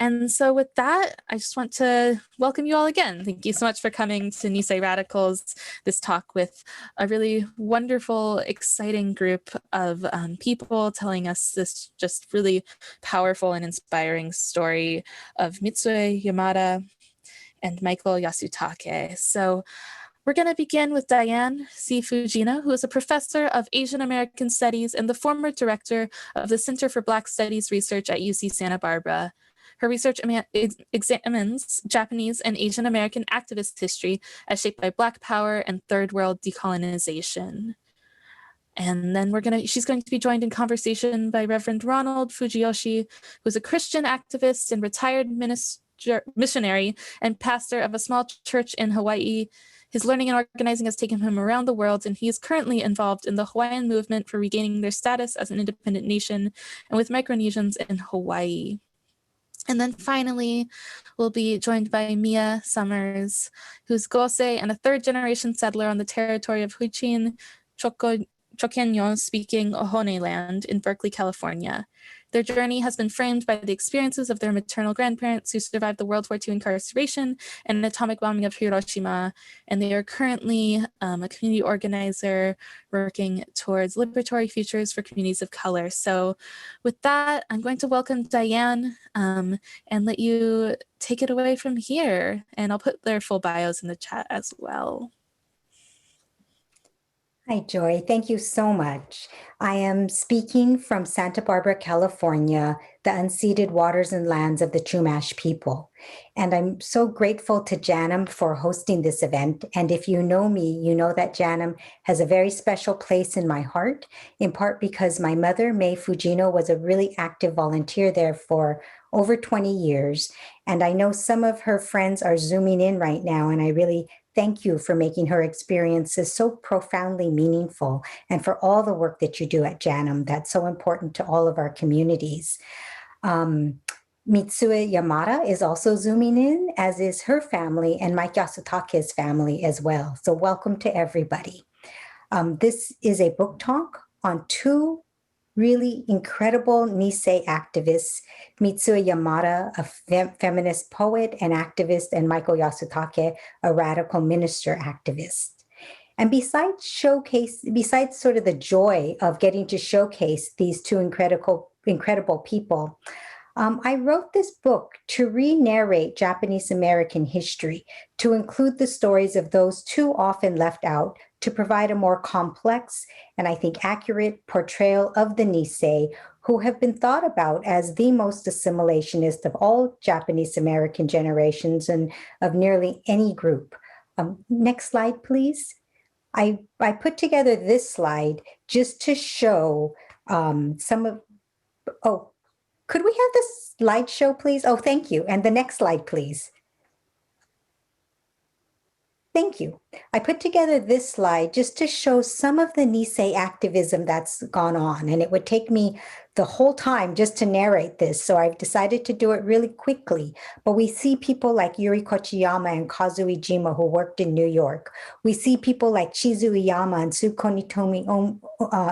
And so with that, I just want to welcome you all again. Thank you so much for coming to Nisei Radicals, this talk with a really wonderful, exciting group of people telling us this just really powerful and inspiring story of Mitsue Yamada and Michael Yasutake. So we're going to begin with Diane Fujino, who is a professor of Asian American Studies and the former director of the Center for Black Studies Research at UC Santa Barbara. Her research examines Japanese and Asian American activist history as shaped by Black power and third world decolonization. And then she's going to be joined in conversation by Reverend Ron Fujiyoshi, who's a Christian activist and retired missionary and pastor of a small church in Hawaii. His learning and organizing has taken him around the world, and he is currently involved in the Hawaiian movement for regaining their status as an independent nation and with Micronesians in Hawaii. And then finally, we'll be joined by Miya Sommers, who's Gosei and a third-generation settler on the territory of Huichin Chokenyo speaking Ohone land in Berkeley, California. Their journey has been framed by the experiences of their maternal grandparents who survived the World War II incarceration and atomic bombing of Hiroshima, and they are currently a community organizer working towards liberatory futures for communities of color. So with that, I'm going to welcome Diane and let you take it away from here, and I'll put their full bios in the chat as well. Hi, Joy. Thank you so much. I am speaking from Santa Barbara, California, the unceded waters and lands of the Chumash people. And I'm so grateful to Janum for hosting this event. And if you know me, you know that Janum has a very special place in my heart, in part because my mother, May Fujino, was a really active volunteer there for over 20 years. And I know some of her friends are zooming in right now, and I really thank you for making her experiences so profoundly meaningful and for all the work that you do at Janum that's so important to all of our communities. Mitsue Yamada is also zooming in, as is her family and Mike Yasutake's family as well. So welcome to everybody. This is a book talk on two really incredible Nisei activists, Mitsue Yamada, a feminist poet and activist, and Michael Yasutake, a radical minister activist. And besides sort of the joy of getting to showcase these two incredible people, I wrote this book to re-narrate Japanese American history, to include the stories of those too often left out, to provide a more complex and I think accurate portrayal of the Nisei, who have been thought about as the most assimilationist of all Japanese American generations and of nearly any group. Next slide, please. I put together this slide just to show could we have this slideshow, please? Oh, thank you. And the next slide, please. Thank you. I put together this slide just to show some of the Nisei activism that's gone on, and it would take me the whole time just to narrate this, so I've decided to do it really quickly. But we see people like Yuri Kochiyama and Kazuo Ijima who worked in New York. We see people like Chizu Iyama and Sukonitomi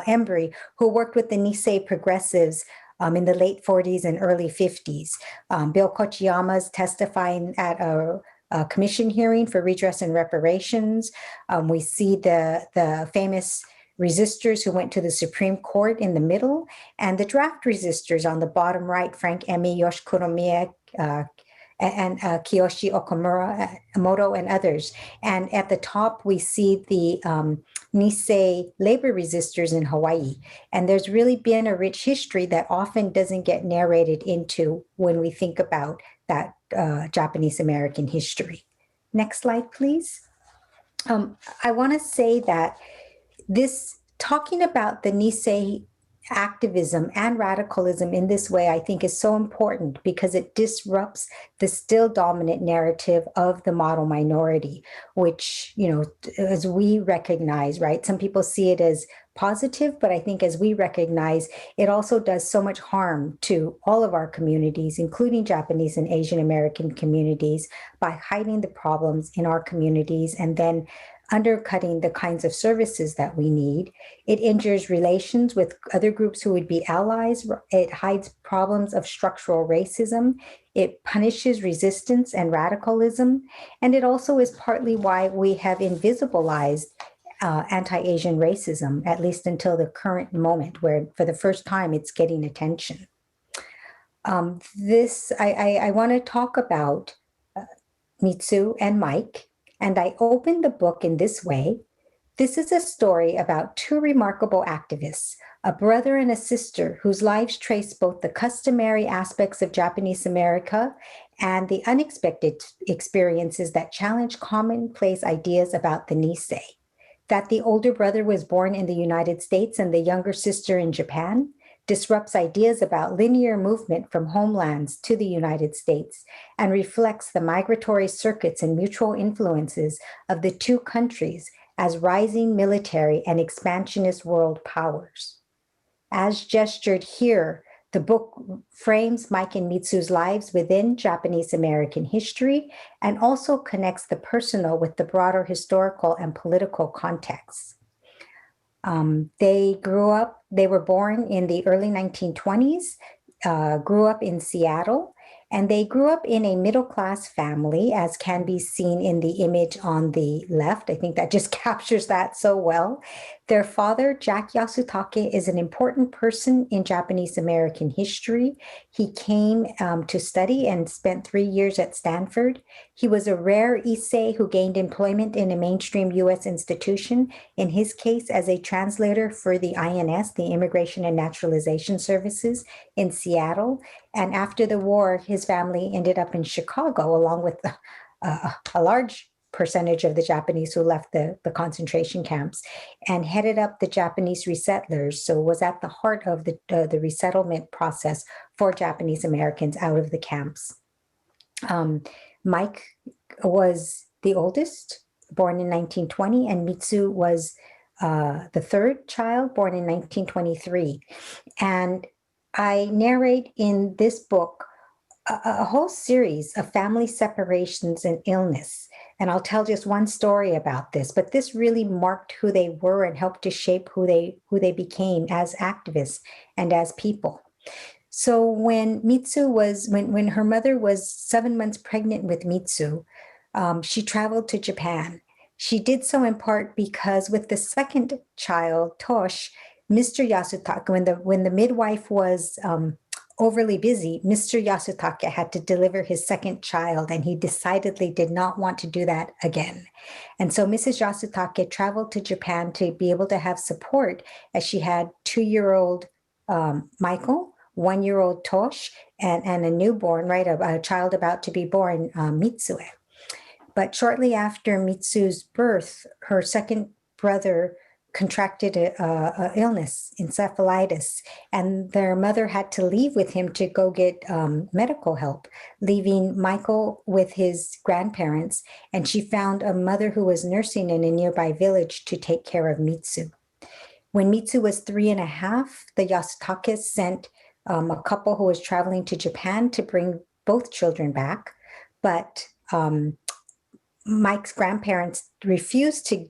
Embry who worked with the Nisei progressives in the late 40s and early 50s. Bill Kochiyama's testifying at a commission hearing for redress and reparations. We see the famous resistors who went to the Supreme Court in the middle, and the draft resistors on the bottom right, Frank Emi, Yoshi Kuromiya, and Kiyoshi Okamoto and others. And at the top, we see the Nisei labor resistors in Hawaii. And there's really been a rich history that often doesn't get narrated into when we think about that Japanese American history. Next slide, please. I want to say that talking about the Nisei activism and radicalism in this way, I think, is so important because it disrupts the still dominant narrative of the model minority, which, as we recognize, right? Some people see it as positive, but I think as we recognize, it also does so much harm to all of our communities, including Japanese and Asian American communities, by hiding the problems in our communities and then undercutting the kinds of services that we need. It injures relations with other groups who would be allies. It hides problems of structural racism. It punishes resistance and radicalism. And it also is partly why we have invisibilized anti-Asian racism, at least until the current moment, where for the first time it's getting attention. I want to talk about Mitsue and Mike, and I opened the book in this way. This is a story about two remarkable activists, a brother and a sister whose lives trace both the customary aspects of Japanese America and the unexpected experiences that challenge commonplace ideas about the Nisei. That the older brother was born in the United States and the younger sister in Japan disrupts ideas about linear movement from homelands to the United States and reflects the migratory circuits and mutual influences of the two countries as rising military and expansionist world powers. As gestured here, the book frames Mike and Mitsu's lives within Japanese American history and also connects the personal with the broader historical and political context. They were born in the early 1920s, grew up in Seattle, and they grew up in a middle-class family, as can be seen in the image on the left. I think that just captures that so well. Their father, Jack Yasutake, is an important person in Japanese American history. He came to study and spent 3 years at Stanford. He was a rare Issei who gained employment in a mainstream U.S. institution, in his case as a translator for the INS, the Immigration and Naturalization Services in Seattle. And after the war, his family ended up in Chicago, along with a large percentage of the Japanese who left the concentration camps, and headed up the Japanese resettlers. So was at the heart of the resettlement process for Japanese Americans out of the camps. Mike was the oldest, born in 1920, and Mitsue was the third child, born in 1923. And I narrate in this book a whole series of family separations and illness. And I'll tell just one story about this, but this really marked who they were and helped to shape who they became as activists and as people. So when when her mother was 7 months pregnant with Mitsue, she traveled to Japan. She did so in part because with the second child, Tosh, Mr. Yasutake, when the midwife was overly busy, Mr. Yasutake had to deliver his second child, and he decidedly did not want to do that again. And so Mrs. Yasutake traveled to Japan to be able to have support, as she had 2-year-old Michael, 1-year-old Tosh, and a newborn, right, a child about to be born, Mitsue. But shortly after Mitsu's birth, her second brother contracted a illness, encephalitis, and their mother had to leave with him to go get medical help, leaving Michael with his grandparents, and she found a mother who was nursing in a nearby village to take care of Mitsue. When Mitsue was 3.5, the Yasutakes sent a couple who was traveling to Japan to bring both children back, but Mike's grandparents refused to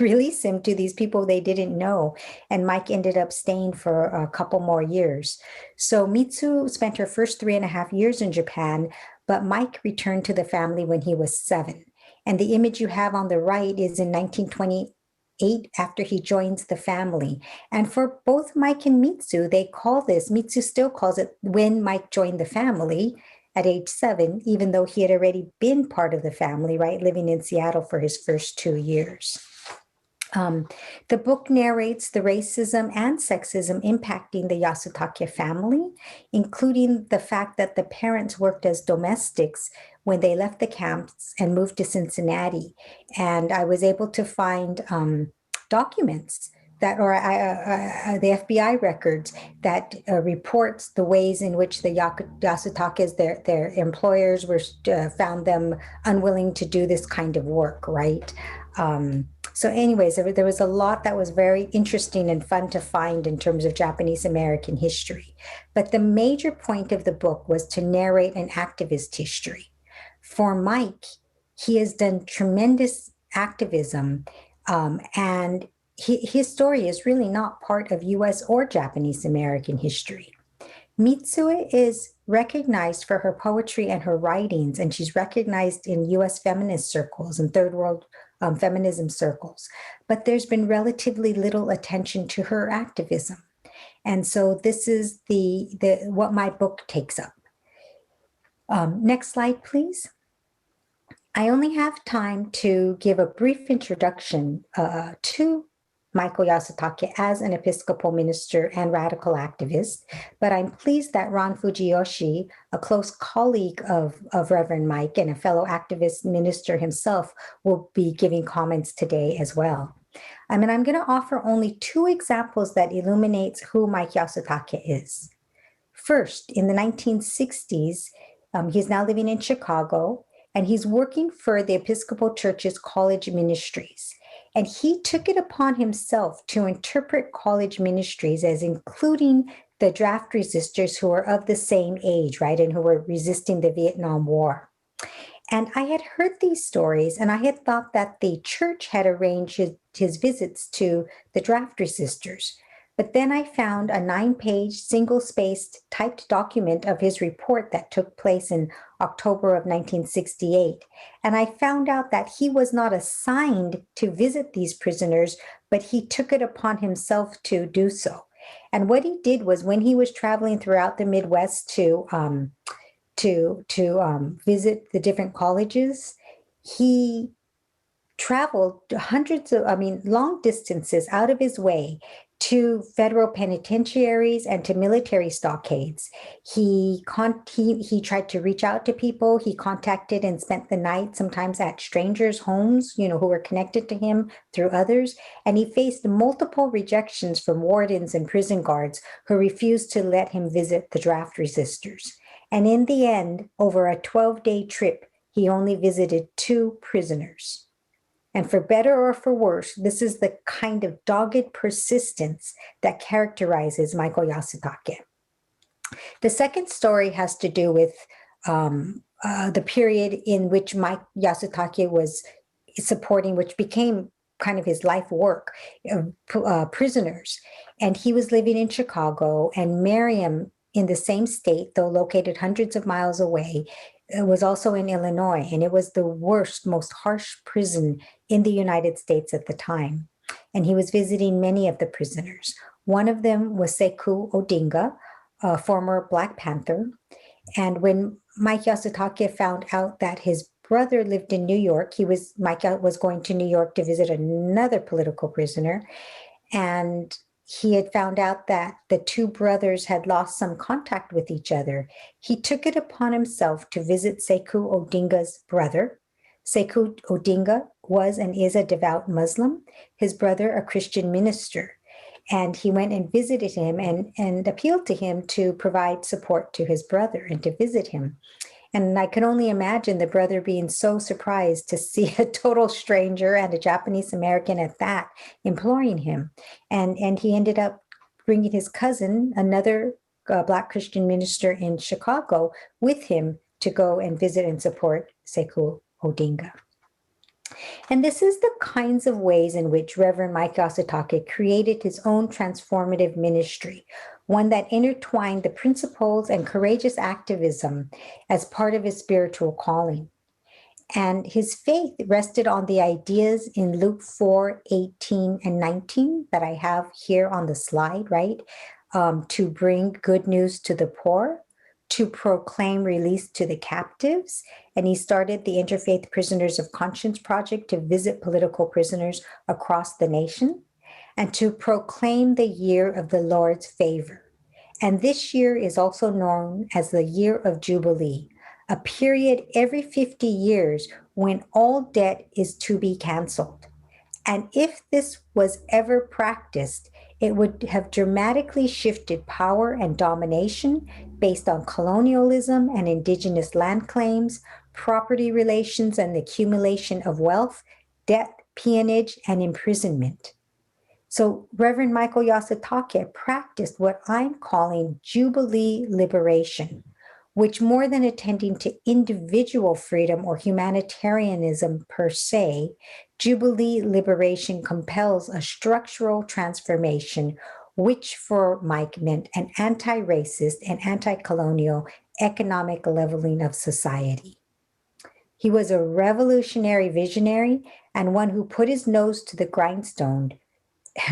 release him to these people they didn't know. And Mike ended up staying for a couple more years. So Mitsue spent her first 3.5 years in Japan, but Mike returned to the family when he was 7. And the image you have on the right is in 1928 after he joins the family. And for both Mike and Mitsue, they call this, Mitsue still calls it when Mike joined the family at age 7, even though he had already been part of the family, right, living in Seattle for his first 2 years. The book narrates the racism and sexism impacting the Yasutake family, including the fact that the parents worked as domestics when they left the camps and moved to Cincinnati. And I was able to find documents that, or the FBI records that reports the ways in which the Yasutakes, their employers, found them unwilling to do this kind of work, right? So anyways, there was a lot that was very interesting and fun to find in terms of Japanese American history. But the major point of the book was to narrate an activist history. For Mike, he has done tremendous activism. And his story is really not part of US or Japanese American history. Mitsue is recognized for her poetry and her writings, and she's recognized in US feminist circles and third world feminism circles. But there's been relatively little attention to her activism. And so this is what my book takes up. Next slide, please. I only have time to give a brief introduction to Michael Yasutake as an Episcopal minister and radical activist, but I'm pleased that Ron Fujiyoshi, a close colleague of Reverend Mike and a fellow activist minister himself, will be giving comments today as well. I'm going to offer only 2 examples that illuminates who Mike Yasutake is. First, in the 1960s, he's now living in Chicago, and he's working for the Episcopal Church's college ministries. And he took it upon himself to interpret college ministries as including the draft resistors who were of the same age, right, and who were resisting the Vietnam War. And I had heard these stories, and I had thought that the church had arranged his visits to the draft resistors. But then I found a 9-page, single-spaced, typed document of his report that took place in October of 1968. And I found out that he was not assigned to visit these prisoners, but he took it upon himself to do so. And what he did was, when he was traveling throughout the Midwest to visit the different colleges, he traveled long distances out of his way to federal penitentiaries and to military stockades. He tried to reach out to people. He contacted and spent the night sometimes at strangers' homes, who were connected to him through others. And he faced multiple rejections from wardens and prison guards who refused to let him visit the draft resistors. And in the end, over a 12-day trip, he only visited 2 prisoners. And for better or for worse, this is the kind of dogged persistence that characterizes Michael Yasutake. The second story has to do with the period in which Mike Yasutake was supporting, which became kind of his life work, prisoners. And he was living in Chicago, and Miriam, in the same state, though located hundreds of miles away, was also in Illinois, and it was the worst, most harsh prison in the United States at the time. And he was visiting many of the prisoners. One of them was Sekou Odinga, a former Black Panther. And when Mike Yasutake found out that his brother lived in New York, Mike was going to New York to visit another political prisoner, and he had found out that the 2 brothers had lost some contact with each other. He took it upon himself to visit Sekou Odinga's brother. Sekou Odinga was and is a devout Muslim, his brother a Christian minister. And he went and visited him and appealed to him to provide support to his brother and to visit him. And I can only imagine the brother being so surprised to see a total stranger, and a Japanese American at that, imploring him. And he ended up bringing his cousin, another Black Christian minister in Chicago, with him to go and visit and support Sekou Odinga. And this is the kinds of ways in which Reverend Mike Yasutake created his own transformative ministry, one that intertwined the principles and courageous activism as part of his spiritual calling. And his faith rested on the ideas in Luke 4:18 and 19 that I have here on the slide, right? To bring good news to the poor, to proclaim release to the captives. And he started the Interfaith Prisoners of Conscience Project to visit political prisoners across the nation, and to proclaim the year of the Lord's favor. And this year is also known as the year of jubilee, a period every 50 years when all debt is to be canceled. And if this was ever practiced, it would have dramatically shifted power and domination based on colonialism and indigenous land claims, property relations and the accumulation of wealth, debt, peonage, and imprisonment. So Reverend Michael Yasutake practiced what I'm calling jubilee liberation, which more than attending to individual freedom or humanitarianism per se, jubilee liberation compels a structural transformation, which for Mike meant an anti-racist and anti-colonial economic leveling of society. He was a revolutionary visionary and one who put his nose to the grindstone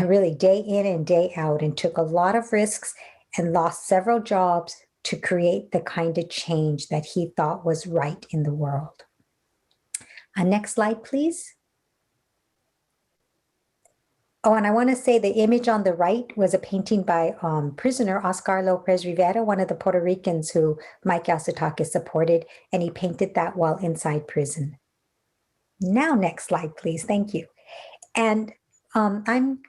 really day in and day out and took a lot of risks and lost several jobs to create the kind of change that he thought was right in the world. Next slide, please. Oh, and I want to say the image on the right was a painting by prisoner Oscar Lopez Rivera, one of the Puerto Ricans who Mike Yasutake supported, and he painted that while inside prison. Now, next slide, please. Thank you. And I'm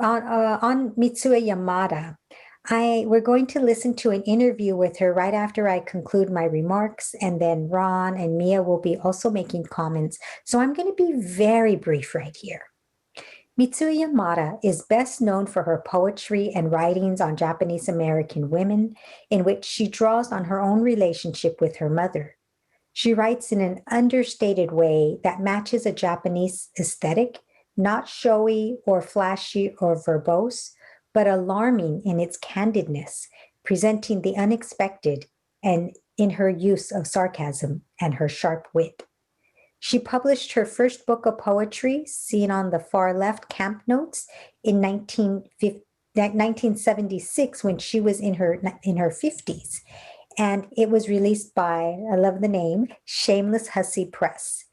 on Mitsue Yamada. We're going to listen to an interview with her right after I conclude my remarks, and then Ron and Miya will be also making comments. So I'm going to be very brief right here. Mitsue Yamada is best known for her poetry and writings on Japanese American women, in which she draws on her own relationship with her mother. She writes in an understated way that matches a Japanese aesthetic, not showy or flashy or verbose, but alarming in its candidness, presenting the unexpected and in her use of sarcasm and her sharp wit. She published her first book of poetry, seen on the far left, Camp Notes, in 1976 when she was in her 50s. And it was released by, I love the name, Shameless Hussy Press.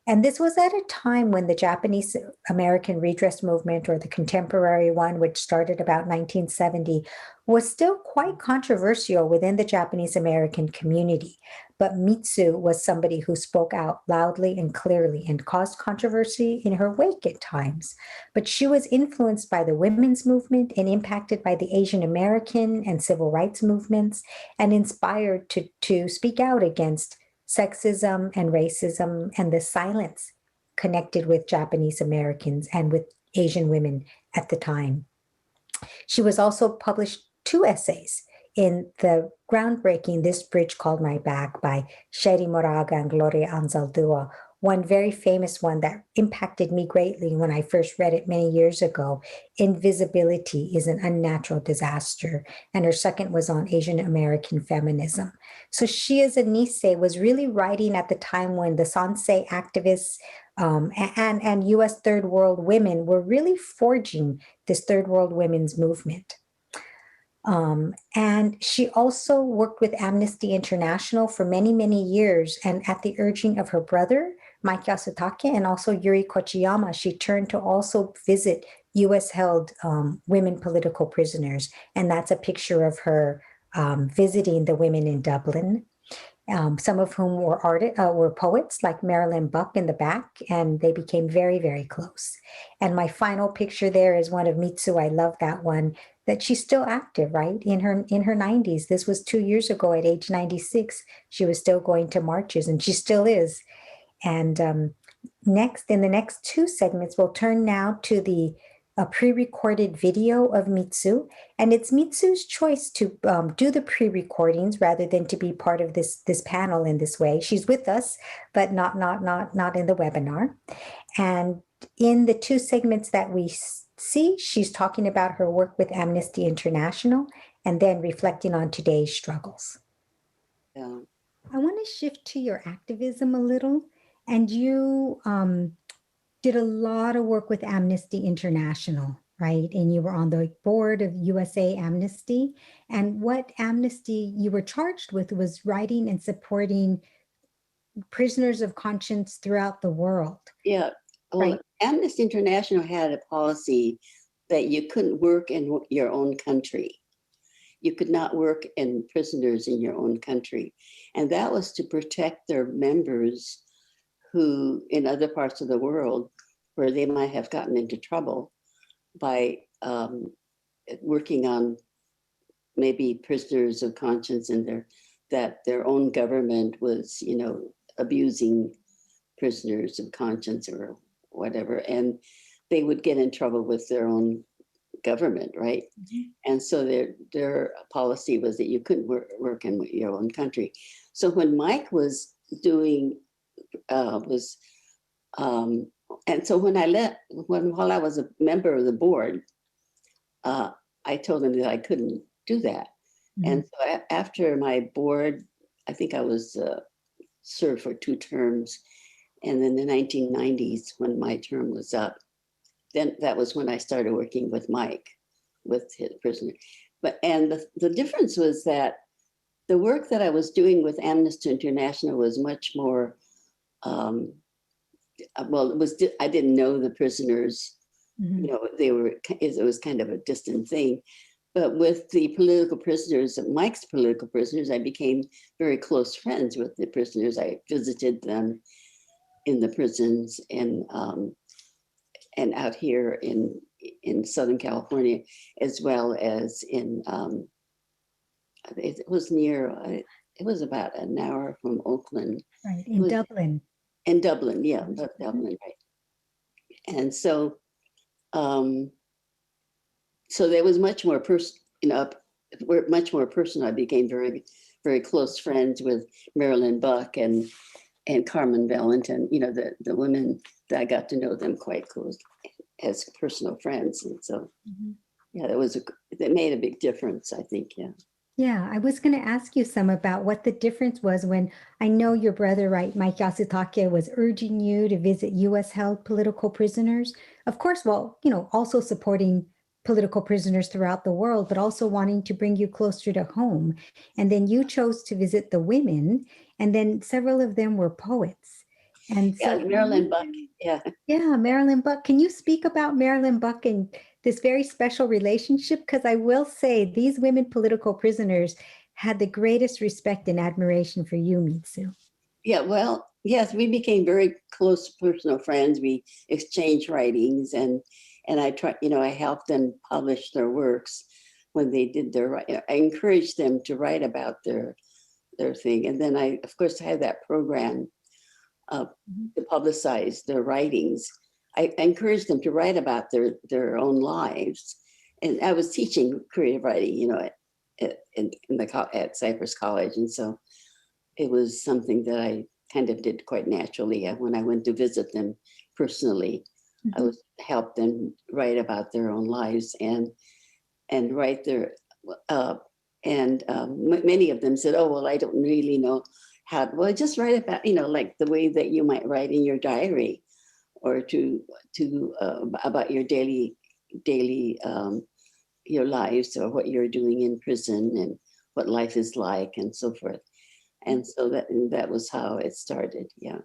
And this was at a time when the Japanese American redress movement, or the contemporary one, which started about 1970, was still quite controversial within the Japanese American community. But Mitsue was somebody who spoke out loudly and clearly and caused controversy in her wake at times. But she was influenced by the women's movement and impacted by the Asian American and civil rights movements, and inspired to speak out against sexism and racism and the silence connected with Japanese Americans and with Asian women at the time. She was also published 2 essays in the groundbreaking This Bridge Called My Back by Sherry Moraga and Gloria Anzaldúa, one very famous one that impacted me greatly when I first read it many years ago. Invisibility is an unnatural disaster. And her second was on Asian American feminism. So she, as a Nisei, was really writing at the time when the Sansei activists and U.S. Third World women were really forging this Third World women's movement. And she also worked with Amnesty International for many, many years. And at the urging of her brother, Mike Yasutake, and also Yuri Kochiyama, she turned to also visit U.S.-held women political prisoners. And that's a picture of her visiting the women in Dublin, some of whom were poets, like Marilyn Buck in the back, and they became very, very close. And my final picture there is one of Mitsue. I love that one, that she's still active, right? In her 90s. This was 2 years ago at age 96. She was still going to marches, and she still is. And in the next 2 segments, we'll turn now to a pre-recorded video of Mitsue. And it's Mitsue's choice to do the pre-recordings rather than to be part of this panel in this way. She's with us, but not in the webinar. And in the 2 segments that we see, she's talking about her work with Amnesty International and then reflecting on today's struggles. Yeah. I want to shift to your activism a little. And you did a lot of work with Amnesty International, right? And you were on the board of USA Amnesty. And what Amnesty you were charged with was writing and supporting prisoners of conscience throughout the world. Yeah. Well, right. Amnesty International had a policy that you couldn't work in your own country. You could not work in prisoners in your own country. And that was to protect their members who, in other parts of the world, where they might have gotten into trouble by working on maybe prisoners of conscience, and that their own government was, abusing prisoners of conscience or whatever, and they would get in trouble with their own government, right? And so their policy was that you couldn't work in your own country. So when Mike was doing, and so when I left, while I was a member of the board, I told him that I couldn't do that. And so after my board, I think I was served for 2 terms. And in the 1990s, when my term was up, then that was when I started working with Mike, with his prisoner. And the difference was that the work that I was doing with Amnesty International was much more, well, I didn't know the prisoners, you know, it was kind of a distant thing. But with the political prisoners, Mike's political prisoners, I became very close friends with the prisoners. I visited them in the prisons and out here in Southern California, as well as in, it was about an hour from Oakland. Right, in Dublin. In Dublin, yeah, Dublin, right. And so, so there was much more much more personal. I became very, very close friends with Marilyn Buck and Carmen Valentin, you know, the women that I got to know them quite close as personal friends. And so, yeah, that made a big difference, I think, yeah. Yeah, I was going to ask you some about what the difference was when I know your brother, right, Mike Yasutake, was urging you to visit US held political prisoners. Of course, well, you know, also supporting political prisoners throughout the world, but also wanting to bring you closer to home. And then you chose to visit the women, and then several of them were poets. And so Marilyn Buck, yeah. Yeah, Marilyn Buck. Can you speak about Marilyn Buck and this very special relationship? Because I will say these women political prisoners had the greatest respect and admiration for you, Mitsue. Yeah, well, yes, we became very close personal friends. We exchanged writings, and I helped them publish their works when they did I encouraged them to write about their thing. And then I, of course, had that program to publicize their writings. I encouraged them to write about their own lives. And I was teaching creative writing, you know, at Cypress College. And so it was something that I kind of did quite naturally. When I went to visit them personally, I would help them write about their own lives and write their, many of them said, oh, well, I don't really know how, well, just write about, you know, like the way that you might write in your diary, or about your daily your lives, or what you're doing in prison and what life is like and so forth. And so that was how it started. Yeah.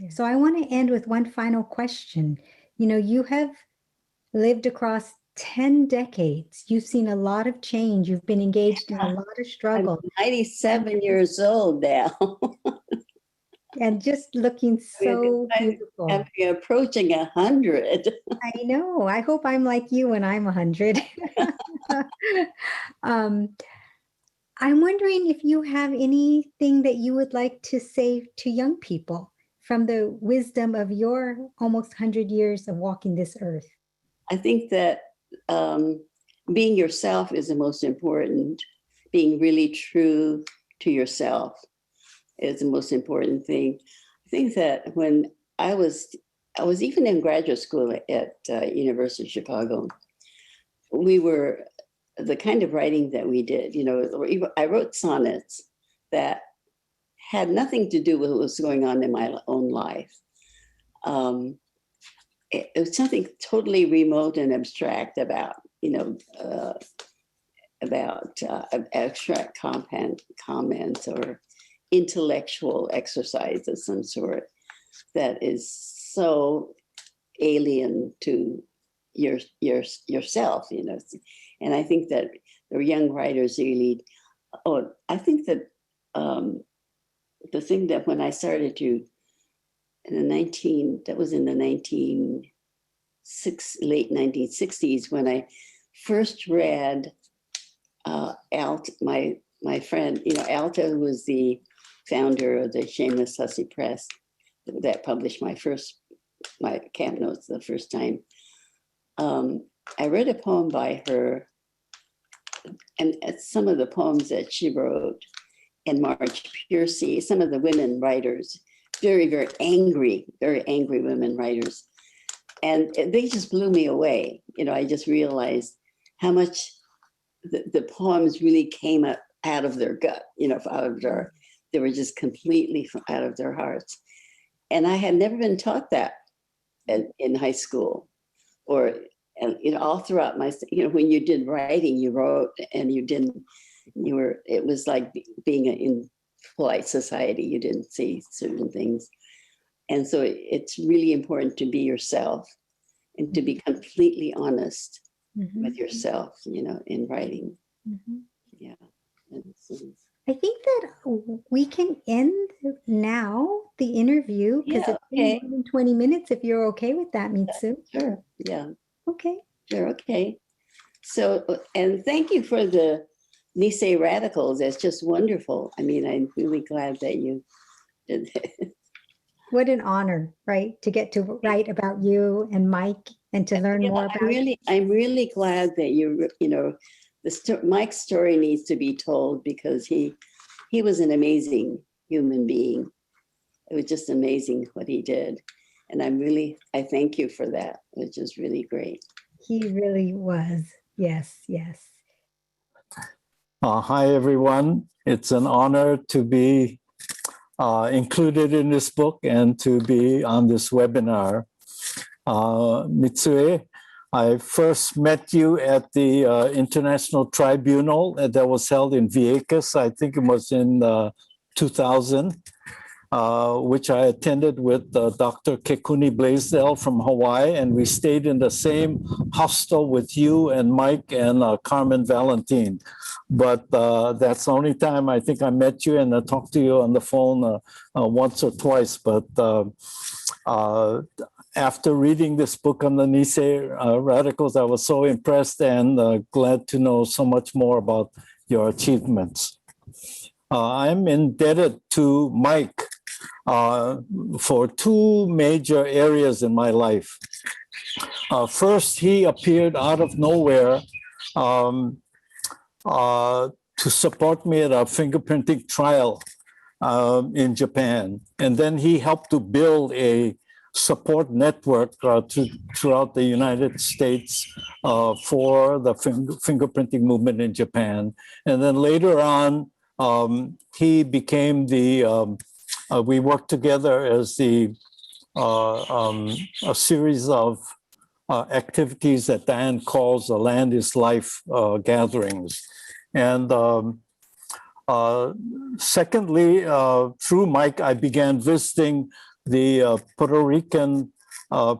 So I want to end with one final question. You know, you have lived across 10 decades. You've seen a lot of change. You've been engaged in a lot of struggle. I'm 97 years old now. And just looking so beautiful. I'm approaching 100. I know. I hope I'm like you when I'm 100. I'm wondering if you have anything that you would like to say to young people from the wisdom of your almost 100 years of walking this earth. I think that being yourself is the most important. Being really true to yourself is the most important thing. I think that when I was even in graduate school at University of Chicago, we were the kind of writing that we did, you know, I wrote sonnets that had nothing to do with what was going on in my own life. It was something totally remote and abstract about, you know, about abstract comments or intellectual exercise of some sort that is so alien to yourself, you know. And I think that the young writers really, I think that the thing that when I started to, that was in the late 1960s, when I first read my friend, you know, Alta, who was the founder of the Shameless Hussy Press that published my camp notes the first time. I read a poem by her, and some of the poems that she wrote, and Marge Piercy, some of the women writers, very, very angry women writers. And they just blew me away. You know, I just realized how much the poems really came out of their gut, you know, they were just completely out of their hearts. And I had never been taught that in high school, or, you know, all throughout my, you know, when you did writing, you wrote, and it was like being in polite society. You didn't see certain things. And so it's really important to be yourself and to be completely honest with yourself, you know, in writing. Yeah. I think that we can end now the interview, because it's been more than 20 minutes, if you're okay with that, Mitsue. Sure. Yeah. Okay. Sure. Okay. So, and thank you for the Nisei Radicals. That's just wonderful. I mean, I'm really glad that you did that. What an honor, right? To get to write about you and Mike, and to learn more about you. I'm really glad that you know, Mike's story needs to be told, because he was an amazing human being. It was just amazing what he did. And I thank you for that, which is really great. He really was. Yes, yes. Hi, everyone. It's an honor to be included in this book and to be on this webinar. Mitsue, I first met you at the International Tribunal that was held in Vieques. I think it was in 2000, which I attended with Dr. Kekuni Blaisdell from Hawaii, and we stayed in the same hostel with you and Mike and Carmen Valentin. But that's the only time I think I met you, and I talked to you on the phone once or twice. But after reading this book on the Nisei Radicals, I was so impressed and glad to know so much more about your achievements. I'm indebted to Mike for two major areas in my life. First, he appeared out of nowhere to support me at a fingerprinting trial in Japan. And then he helped to build a support network throughout the United States for the fingerprinting movement in Japan. And then later on, he became we worked together as a series of activities that Diane calls the Land is Life gatherings. And secondly, through Mike, I began visiting the Puerto Rican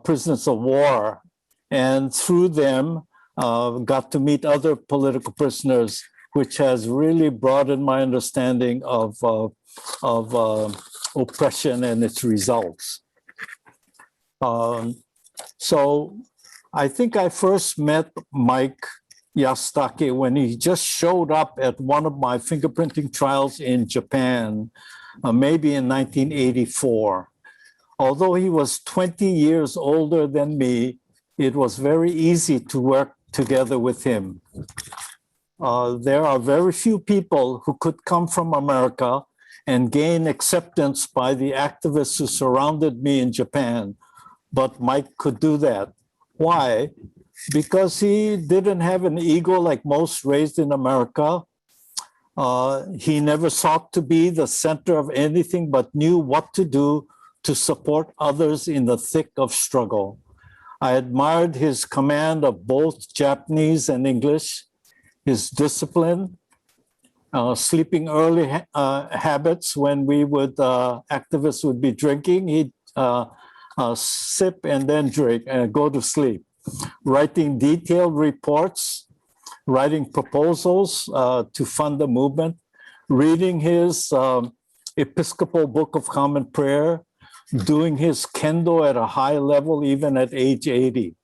prisoners of war, and through them got to meet other political prisoners, which has really broadened my understanding of oppression and its results. So I think I first met Mike Yasutake when he just showed up at one of my fingerprinting trials in Japan, maybe in 1984. Although he was 20 years older than me, it was very easy to work together with him. There are very few people who could come from America and gain acceptance by the activists who surrounded me in Japan, but Mike could do that. Why? Because he didn't have an ego like most raised in America. He never sought to be the center of anything, but knew what to do to support others in the thick of struggle. I admired his command of both Japanese and English, his discipline, sleeping early habits when activists would be drinking. He'd sip and then drink and go to sleep. Writing detailed reports, writing proposals to fund the movement, reading his Episcopal Book of Common Prayer, doing his kendo at a high level, even at age 80.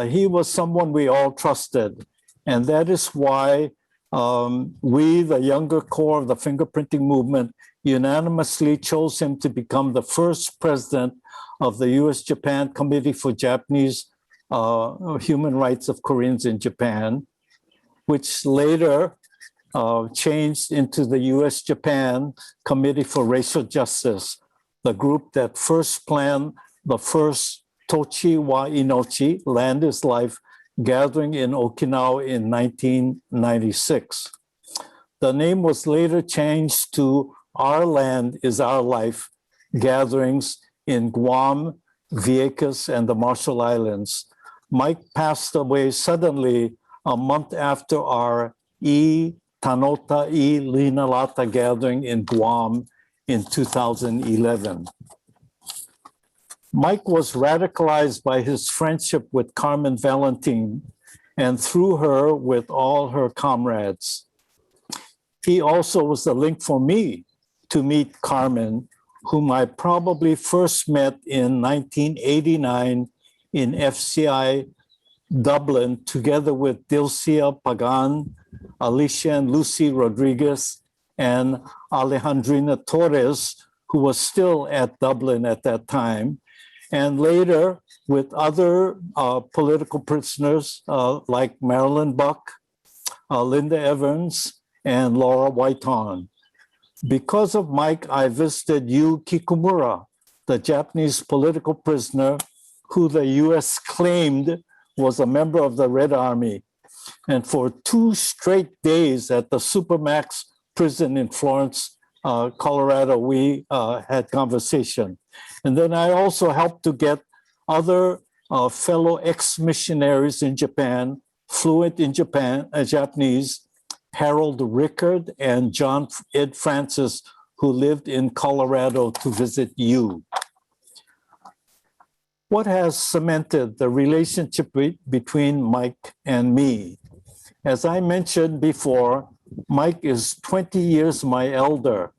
He was someone we all trusted. And that is why we, the younger core of the fingerprinting movement, unanimously chose him to become the first president of the U.S.-Japan Committee for Japanese human rights of Koreans in Japan, which later changed into the US-Japan Committee for Racial Justice, the group that first planned the first Tochi wa Inochi, Land is Life, gathering in Okinawa in 1996. The name was later changed to Our Land is Our Life, gatherings in Guam, Vieques, and the Marshall Islands. Mike passed away suddenly a month after our Tanota Linalata gathering in Guam in 2011. Mike was radicalized by his friendship with Carmen Valentin and through her with all her comrades. He also was the link for me to meet Carmen, whom I probably first met in 1989 in FCI Dublin, together with Dilcia Pagan, Alicia and Lucy Rodriguez, and Alejandrina Torres, who was still at Dublin at that time, and later with other political prisoners like Marilyn Buck, Linda Evans, and Laura Whitehorn. Because of Mike, I visited Yu Kikumura, the Japanese political prisoner who the US claimed was a member of the Red Army. And for 2 straight days at the Supermax prison in Florence, Colorado, we had conversation. And then I also helped to get other fellow ex-missionaries in Japan, fluent in Japanese, Harold Rickard and John Ed Francis, who lived in Colorado to visit you. What has cemented the relationship between Mike and me? As I mentioned before, Mike is 20 years my elder,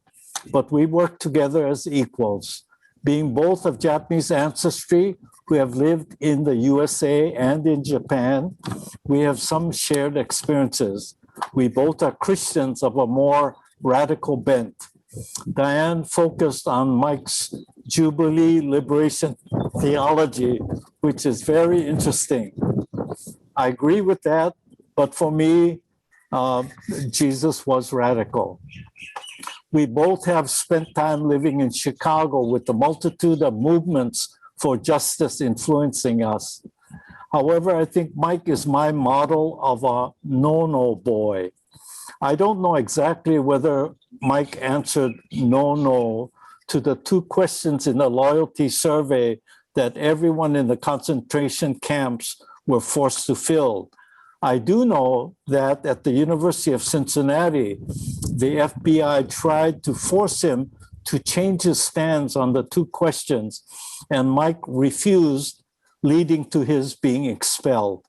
but we work together as equals. Being both of Japanese ancestry who have lived in the USA and in Japan, we have some shared experiences. We both are Christians of a more radical bent. Diane focused on Mike's Jubilee liberation theology, which is very interesting. I agree with that, but for me, Jesus was radical. We both have spent time living in Chicago with the multitude of movements for justice influencing us. However, I think Mike is my model of a no-no boy. I don't know exactly whether Mike answered no to the 2 questions in the loyalty survey that everyone in the concentration camps were forced to fill. I do know that at the University of Cincinnati, the FBI tried to force him to change his stance on the 2 questions, and Mike refused, leading to his being expelled.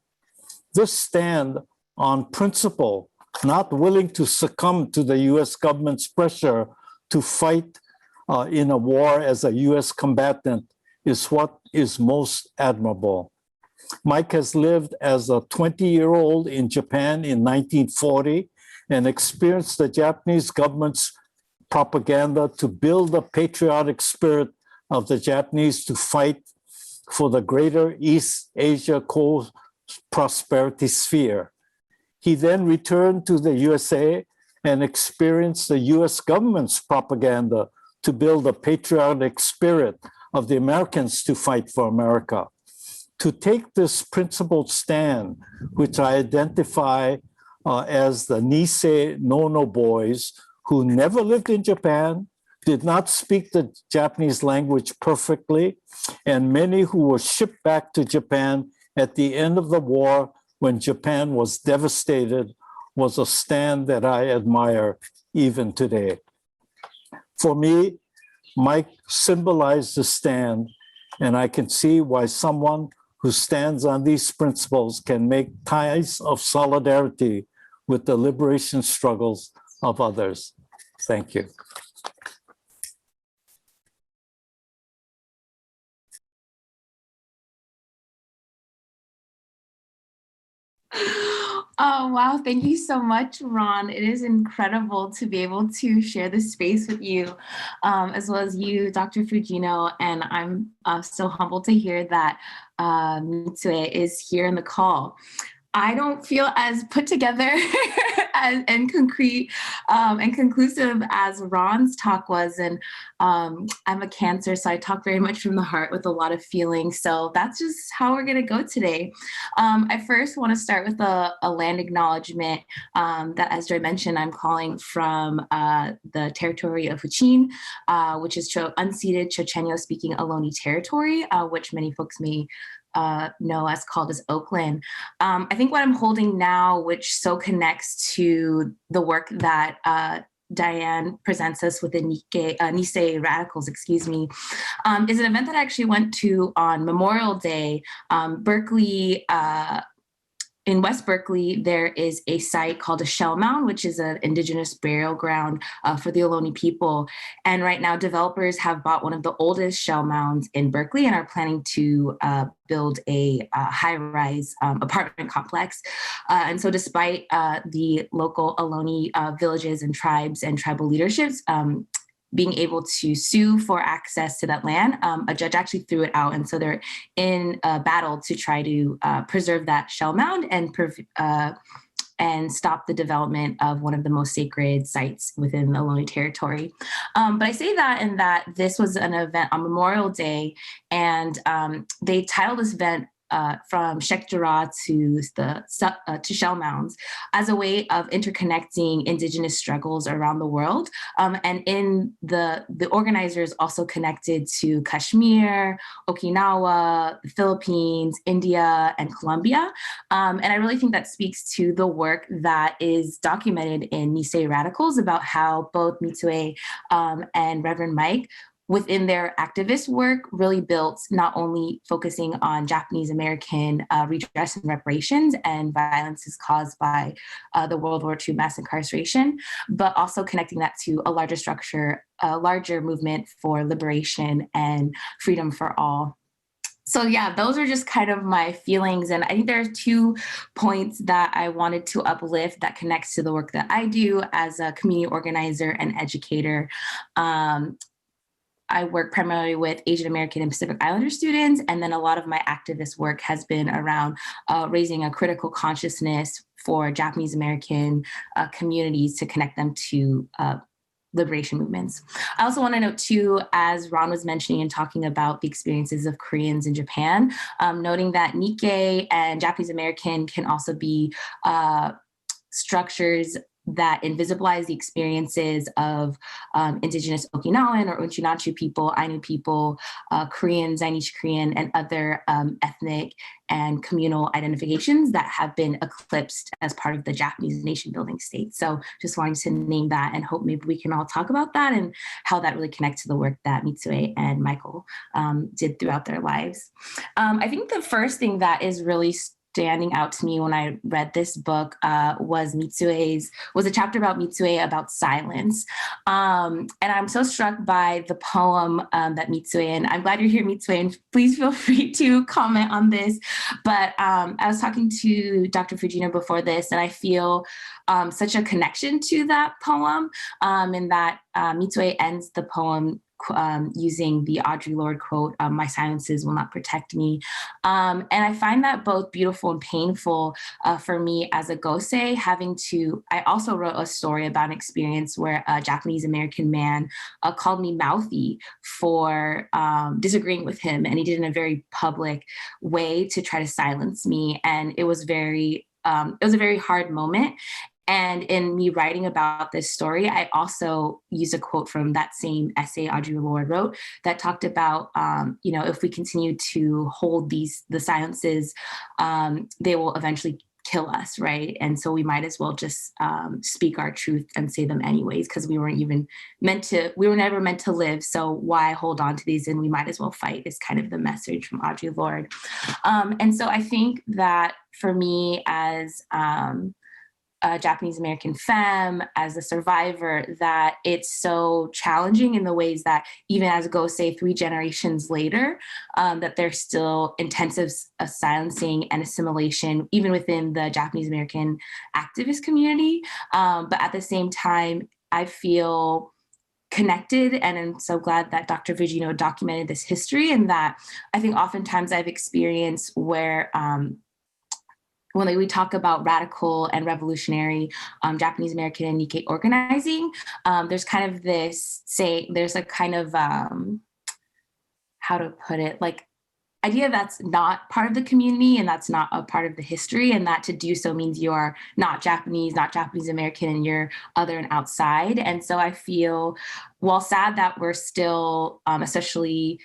This stand on principle, not willing to succumb to the US government's pressure to fight in a war as a US combatant, is what is most admirable. Mike has lived as a 20-year-old in Japan in 1940 and experienced the Japanese government's propaganda to build the patriotic spirit of the Japanese to fight for the greater East Asia prosperity sphere. He then returned to the USA and experienced the US government's propaganda to build a patriotic spirit of the Americans to fight for America. To take this principled stand, which I identify as the Nisei no-no boys who never lived in Japan, did not speak the Japanese language perfectly, and many who were shipped back to Japan at the end of the war when Japan was devastated, was a stand that I admire even today. For me, Mike symbolized the stand, and I can see why someone who stands on these principles can make ties of solidarity with the liberation struggles of others. Thank you. Oh, wow. Thank you so much, Ron. It is incredible to be able to share this space with you, as well as you, Dr. Fujino. And I'm so humbled to hear that Mitsue is here in the call. I don't feel as put together and concrete and conclusive as Ron's talk was. And I'm a Cancer, so I talk very much from the heart with a lot of feeling. So that's just how we're going to go today. I first want to start with a land acknowledgement that, as Joy mentioned, I'm calling from the territory of Huichin, which is unceded Chochenyo-speaking Ohlone territory, which many folks may know as called as Oakland. I think what I'm holding now, which so connects to the work that Diane presents us with the Nisei Radicals, is an event that I actually went to on Memorial Day. Berkeley, in West Berkeley, there is a site called a shell mound, which is an indigenous burial ground for the Ohlone people. And right now, developers have bought one of the oldest shell mounds in Berkeley and are planning to build a high-rise apartment complex. And so despite the local Ohlone villages and tribes and tribal leaderships being able to sue for access to that land, a judge actually threw it out. And so they're in a battle to try to preserve that shell mound and stop the development of one of the most sacred sites within the Ohlone territory. But I say that in that this was an event on Memorial Day, and they titled this event from Shekjara to shell mounds as a way of interconnecting indigenous struggles around the world. And in the organizers also connected to Kashmir, Okinawa, the Philippines, India, and Colombia. And I really think that speaks to the work that is documented in Nisei Radicals about how both Mitsue and Reverend Mike within their activist work really built not only focusing on Japanese American redress and reparations and violences caused by the World War II mass incarceration, but also connecting that to a larger structure, a larger movement for liberation and freedom for all. So yeah, those are just kind of my feelings. And I think there are 2 points that I wanted to uplift that connects to the work that I do as a community organizer and educator. I work primarily with Asian American and Pacific Islander students, and then a lot of my activist work has been around raising a critical consciousness for Japanese American communities to connect them to liberation movements. I also want to note too, as Ron was mentioning and talking about the experiences of Koreans in Japan, noting that Nikkei and Japanese American can also be structures that invisibilize the experiences of indigenous Okinawan or Unchinachu people, Ainu people, Korean, Zainichi Korean, and other ethnic and communal identifications that have been eclipsed as part of the Japanese nation building state. So just wanting to name that and hope maybe we can all talk about that and how that really connects to the work that Mitsue and Michael did throughout their lives. I think the first thing that is really standing out to me when I read this book was a chapter about Mitsue about silence. And I'm so struck by the poem that Mitsue, and I'm glad you're here, Mitsue, and please feel free to comment on this. But I was talking to Dr. Fujino before this, and I feel such a connection to that poem in that Mitsue ends the poem using the Audre Lorde quote, "My silences will not protect me." And I find that both beautiful and painful for me as a gosei, I also wrote a story about an experience where a Japanese American man called me mouthy for disagreeing with him. And he did it in a very public way to try to silence me. And it was a very hard moment. And in me writing about this story, I also used a quote from that same essay Audre Lorde wrote that talked about, if we continue to hold the silences, they will eventually kill us, right? And so we might as well just speak our truth and say them anyways, because we were never meant to live. So why hold on to these? And we might as well fight is kind of the message from Audre Lorde. And so I think that for me as a Japanese American femme, as a survivor, that it's so challenging in the ways that even as go say 3 generations later, that there's still intensive silencing and assimilation, even within the Japanese American activist community. But at the same time, I feel connected, and I'm so glad that Dr. Fujino documented this history, and that I think oftentimes I've experienced where when we talk about radical and revolutionary Japanese American and Nikkei organizing, there's kind of this, there's a kind of, how to put it, like idea that's not part of the community and that's not a part of the history, and that to do so means you are not Japanese American, and you're other and outside. And so I feel, while sad that we're still, especially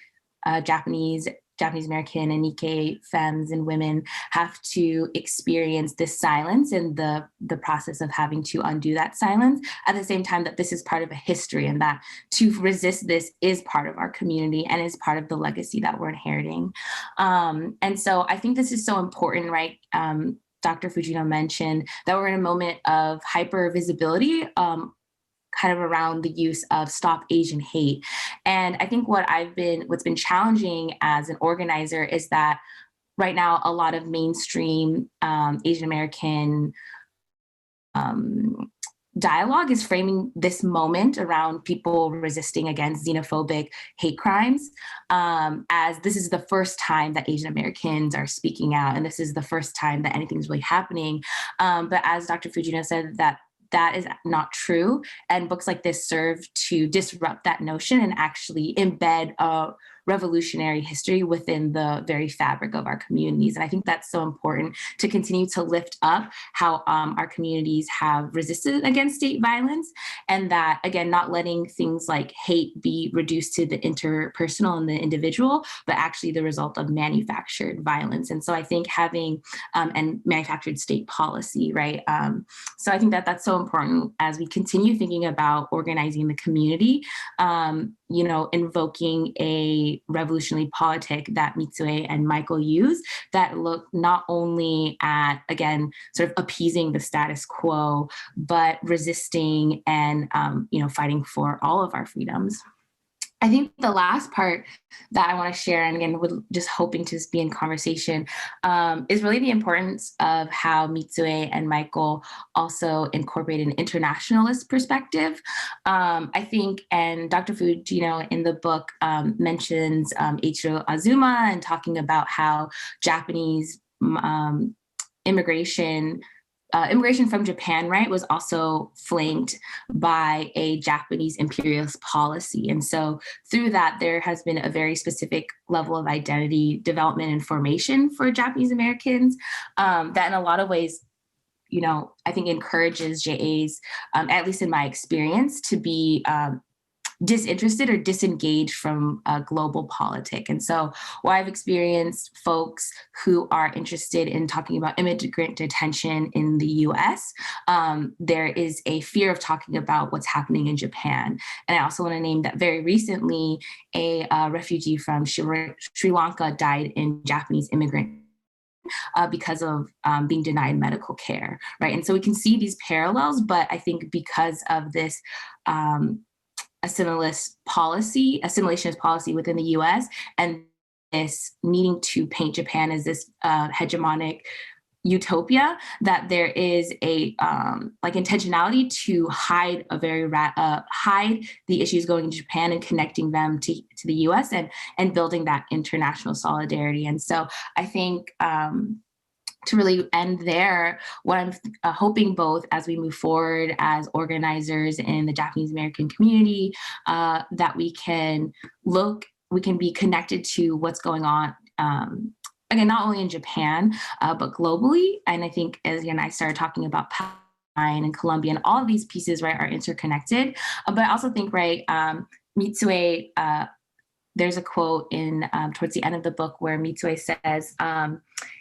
Japanese American and Nikkei femmes and women, have to experience this silence and the process of having to undo that silence, at the same time that this is part of a history, and that to resist this is part of our community and is part of the legacy that we're inheriting. And so I think this is so important, right? Dr. Fujino mentioned that we're in a moment of hyper visibility, kind of around the use of Stop Asian Hate. And I think what's been challenging as an organizer is that right now a lot of mainstream Asian American dialogue is framing this moment around people resisting against xenophobic hate crimes as this is the first time that Asian Americans are speaking out, and this is the first time that anything's really happening. But as Dr. Fujino said, that is not true. And books like this serve to disrupt that notion and actually embed a revolutionary history within the very fabric of our communities. And I think that's so important to continue to lift up how our communities have resisted against state violence, and that, again, not letting things like hate be reduced to the interpersonal and the individual, but actually the result of manufactured violence. And so I think having and manufactured state policy, right? So I think that that's so important as we continue thinking about organizing the community, invoking a revolutionary politic that Mitsue and Michael use that look not only at, again, sort of appeasing the status quo, but resisting and, fighting for all of our freedoms. I think the last part that I want to share, and again, just hoping to just be in conversation, is really the importance of how Mitsue and Michael also incorporate an internationalist perspective. I think, and Dr. Fujino in the book mentions Eiichiro Azuma and talking about how Japanese immigration from Japan, right, was also flanked by a Japanese imperialist policy. And so through that, there has been a very specific level of identity development and formation for Japanese Americans that in a lot of ways, I think encourages JAs, at least in my experience, to be disinterested or disengaged from global politic. And so while I've experienced folks who are interested in talking about immigrant detention in the US, there is a fear of talking about what's happening in Japan. And I also want to name that very recently, a refugee from Sri Lanka died in Japanese immigrant because of being denied medical care, right? And so we can see these parallels, but I think because of this assimilationist policy within the US, and this needing to paint Japan as this hegemonic utopia, that there is a intentionality to hide hide the issues going to Japan and connecting them to the US and building that international solidarity. And so I think to really end there, what I'm hoping both as we move forward as organizers in the Japanese American community, that we can be connected to what's going on, again, not only in Japan, but globally. And I think, as I started talking about Palestine and Colombia and all of these pieces, right, are interconnected. But I also think, right, Mitsue, there's a quote in towards the end of the book where Mitsue says,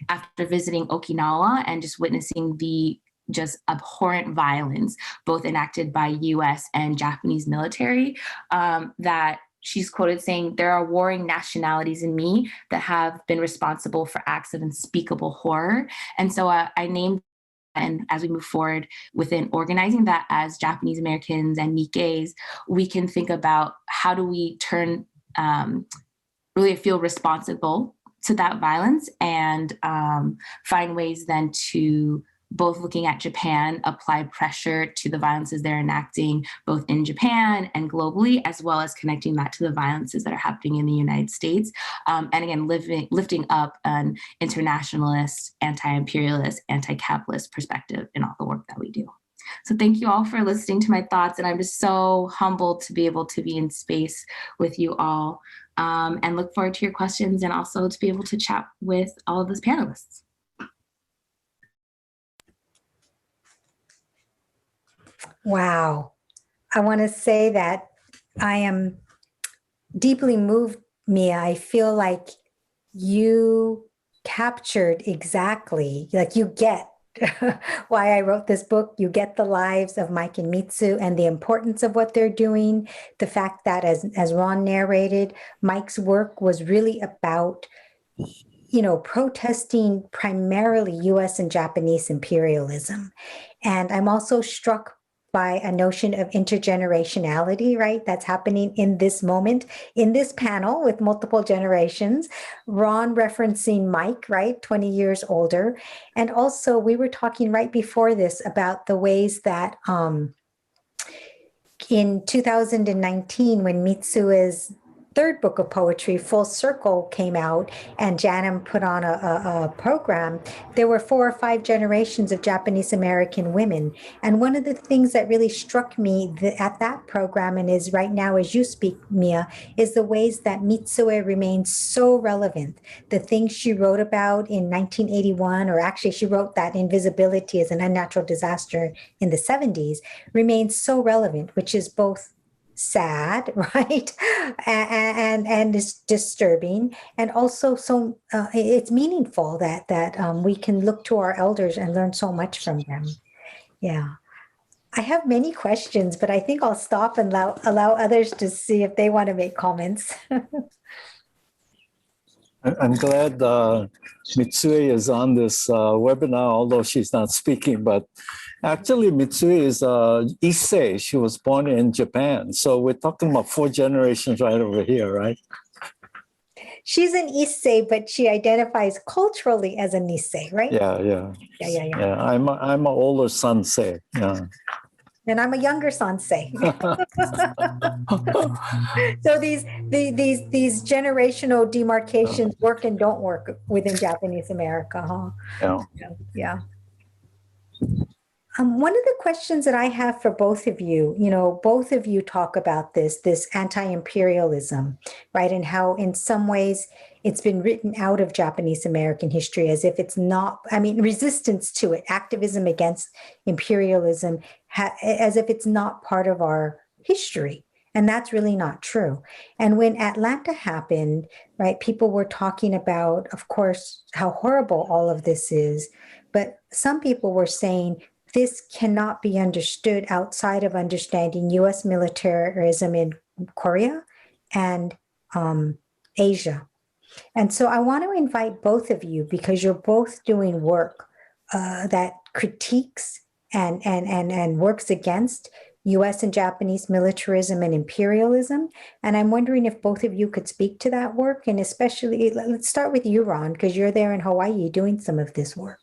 after visiting Okinawa and just witnessing the just abhorrent violence, both enacted by US and Japanese military, that she's quoted saying, "There are warring nationalities in me that have been responsible for acts of unspeakable horror." And so I named and as we move forward within organizing that as Japanese Americans and Nikkeis, we can think about how do we turn, really feel responsible to that violence and find ways then to both looking at Japan, apply pressure to the violences they're enacting both in Japan and globally, as well as connecting that to the violences that are happening in the United States. And again, lifting up an internationalist, anti-imperialist, anti-capitalist perspective in all the work that we do. So thank you all for listening to my thoughts. And I'm just so humbled to be able to be in space with you all, and look forward to your questions and also to be able to chat with all of those panelists. Wow. I want to say that I am deeply moved, Miya. I feel like you captured exactly, like you get why I wrote this book. You get the lives of Mike and Mitsue and the importance of what they're doing. The fact that, as Ron narrated, Mike's work was really about, you know, protesting primarily US and Japanese imperialism. And I'm also struck by a notion of intergenerationality, right? That's happening in this moment, in this panel with multiple generations. Ron referencing Mike, right? 20 years older. And also we were talking right before this about the ways that in 2019, when Mitsue's third book of poetry, Full Circle, came out and Janum put on a program, there were 4 or 5 generations of Japanese American women. And one of the things that really struck me at that program, and is right now as you speak, Miya, is the ways that Mitsue remains so relevant. The things she wrote about in 1981, or actually she wrote that Invisibility as an Unnatural Disaster in the 70s, remains so relevant, which is both sad, right? And it's disturbing. And also so it's meaningful that we can look to our elders and learn so much from them. Yeah. I have many questions, but I think I'll stop and allow others to see if they want to make comments. I'm glad Mitsue is on this webinar, although she's not speaking, but actually Mitsue is Issei. She was born in Japan. So we're talking about 4 generations right over here, right? She's an Issei, but she identifies culturally as a Nisei, right? Yeah. I'm an older Sansei. Yeah. And I'm a younger Sansei. So these generational demarcations work and don't work within Japanese America, huh? Yeah. One of the questions that I have for both of you, both of you talk about this anti-imperialism, right? And how in some ways it's been written out of Japanese American history as if it's not, resistance to it, activism against imperialism, as if it's not part of our history. And that's really not true. And when Atlanta happened, right, people were talking about, of course, how horrible all of this is. But some people were saying, this cannot be understood outside of understanding US militarism in Korea and Asia. And so I want to invite both of you, because you're both doing work that critiques and works against US and Japanese militarism and imperialism. And I'm wondering if both of you could speak to that work, and especially, let's start with you, Ron, because you're there in Hawaii doing some of this work.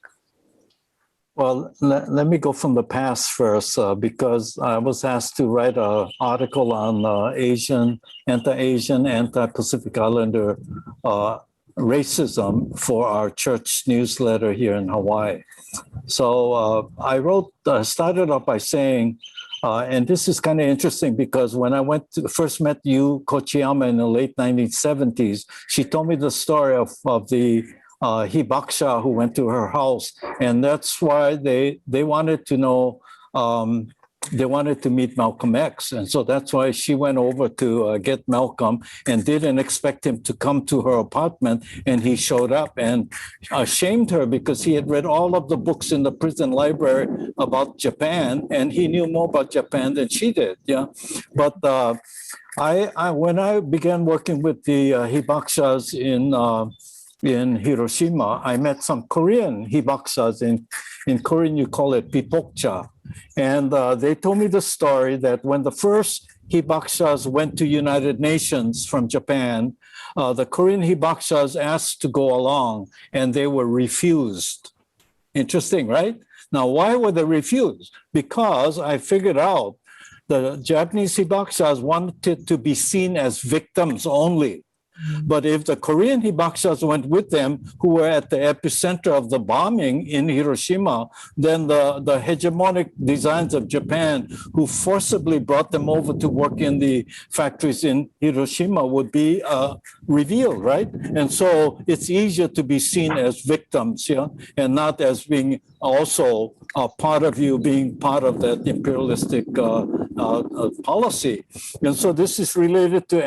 Well, let me go from the past first, because I was asked to write an article on anti-Asian, anti-Pacific Islander racism for our church newsletter here in Hawaii. So I started off by saying, and this is kind of interesting because when I first met Yu Kochiyama in the late 1970s, she told me the story of the Hibakusha who went to her house, and that's why they wanted to know, they wanted to meet Malcolm X, and so that's why she went over to get Malcolm and didn't expect him to come to her apartment, and he showed up and shamed her because he had read all of the books in the prison library about Japan, and he knew more about Japan than she did. Yeah, but when I began working with the Hibakshas in in Hiroshima, I met some Korean hibakusas. In Korean, you call it pipokcha. And they told me the story that when the first hibakusas went to United Nations from Japan, the Korean hibakusas asked to go along and they were refused. Interesting, right? Now, why were they refused? Because I figured out the Japanese hibakusas wanted to be seen as victims only. But if the Korean hibakusas went with them, who were at the epicenter of the bombing in Hiroshima, then the hegemonic designs of Japan, who forcibly brought them over to work in the factories in Hiroshima, would be revealed, right? And so it's easier to be seen as victims, yeah, and not as being also part of you being part of that imperialistic policy. And so this is related to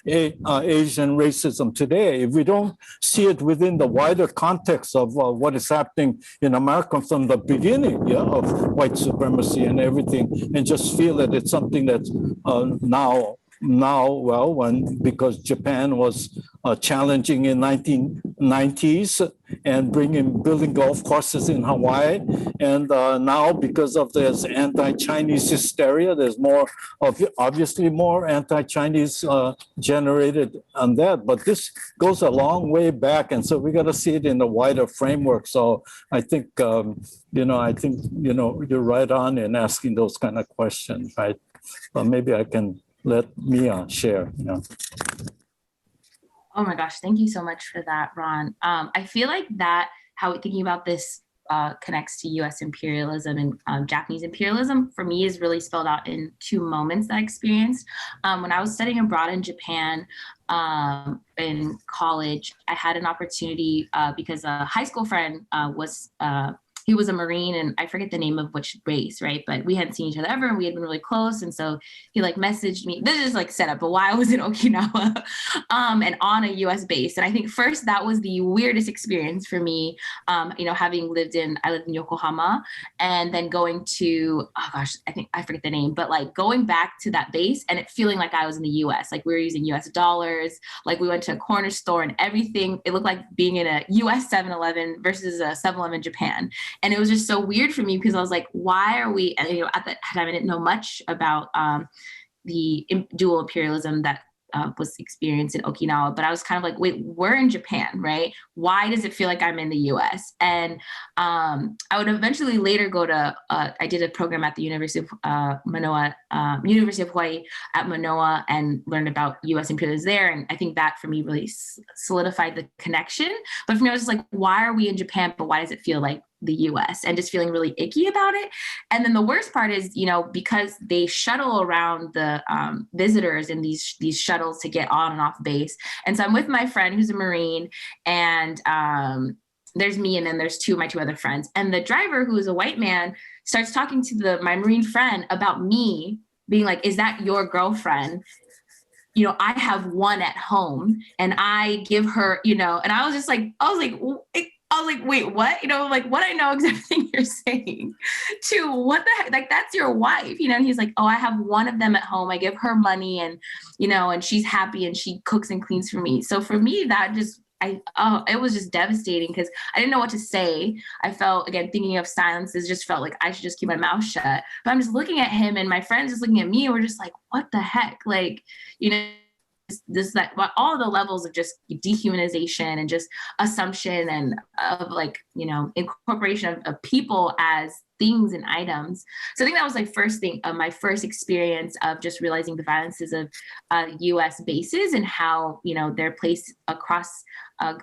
Asian racism today. If we don't see it within the wider context of what is happening in America from the beginning, yeah, of white supremacy and everything, and just feel that it's something that's because Japan was challenging in 1990s and building golf courses in Hawaii, and now because of this anti-Chinese hysteria, there's obviously more anti-Chinese generated on that. But this goes a long way back, and so we got to see it in a wider framework. So I think you're right on in asking those kind of questions, right? But maybe I can let Miya share. Oh my gosh, thank you so much for that, Ron. I feel like that how thinking about this connects to US imperialism and Japanese imperialism for me is really spelled out in two moments that I experienced. When I was studying abroad in Japan in college, I had an opportunity because a high school friend he was a Marine, and I forget the name of which race, right? But we hadn't seen each other ever, and we had been really close. And so he messaged me. This is set up, but while I was in Okinawa and on a US base. And I think first that was the weirdest experience for me, having I lived in Yokohama, and then going to, I forget the name, but going back to that base and it feeling like I was in the US, we were using US dollars, we went to a corner store and everything. It looked like being in a US 7-Eleven versus a 7-Eleven Japan. And it was just so weird for me because I was like, why are we, at that time, I didn't know much about the dual imperialism that was experienced in Okinawa, but I was kind of like, wait, we're in Japan, right? Why does it feel like I'm in the US? And I would eventually later go to, I did a program at the University of University of Hawaii at Manoa and learned about US imperialism there. And I think that for me really solidified the connection. But for me, I was just like, why are we in Japan, but why does it feel like the US, and just feeling really icky about it. And then the worst part is, because they shuttle around the visitors in these shuttles to get on and off base. And so I'm with my friend who's a Marine, and there's me, and then there's my two other friends. And the driver, who is a white man, starts talking to my Marine friend about me, being like, is that your girlfriend? I have one at home and I give her, and I was like, wait, what? What I know is everything you're saying to what the heck, that's your wife, and he's like, oh, I have one of them at home. I give her money and, and she's happy and she cooks and cleans for me. So for me, that just, it was just devastating because I didn't know what to say. I felt, again, thinking of silences, just felt like I should just keep my mouth shut. But I'm just looking at him and my friends just looking at me and we're just like, what the heck? All the levels of just dehumanization and just assumption and of incorporation of people as things and items. So I think that was my first experience of just realizing the violences of US bases and how, their place across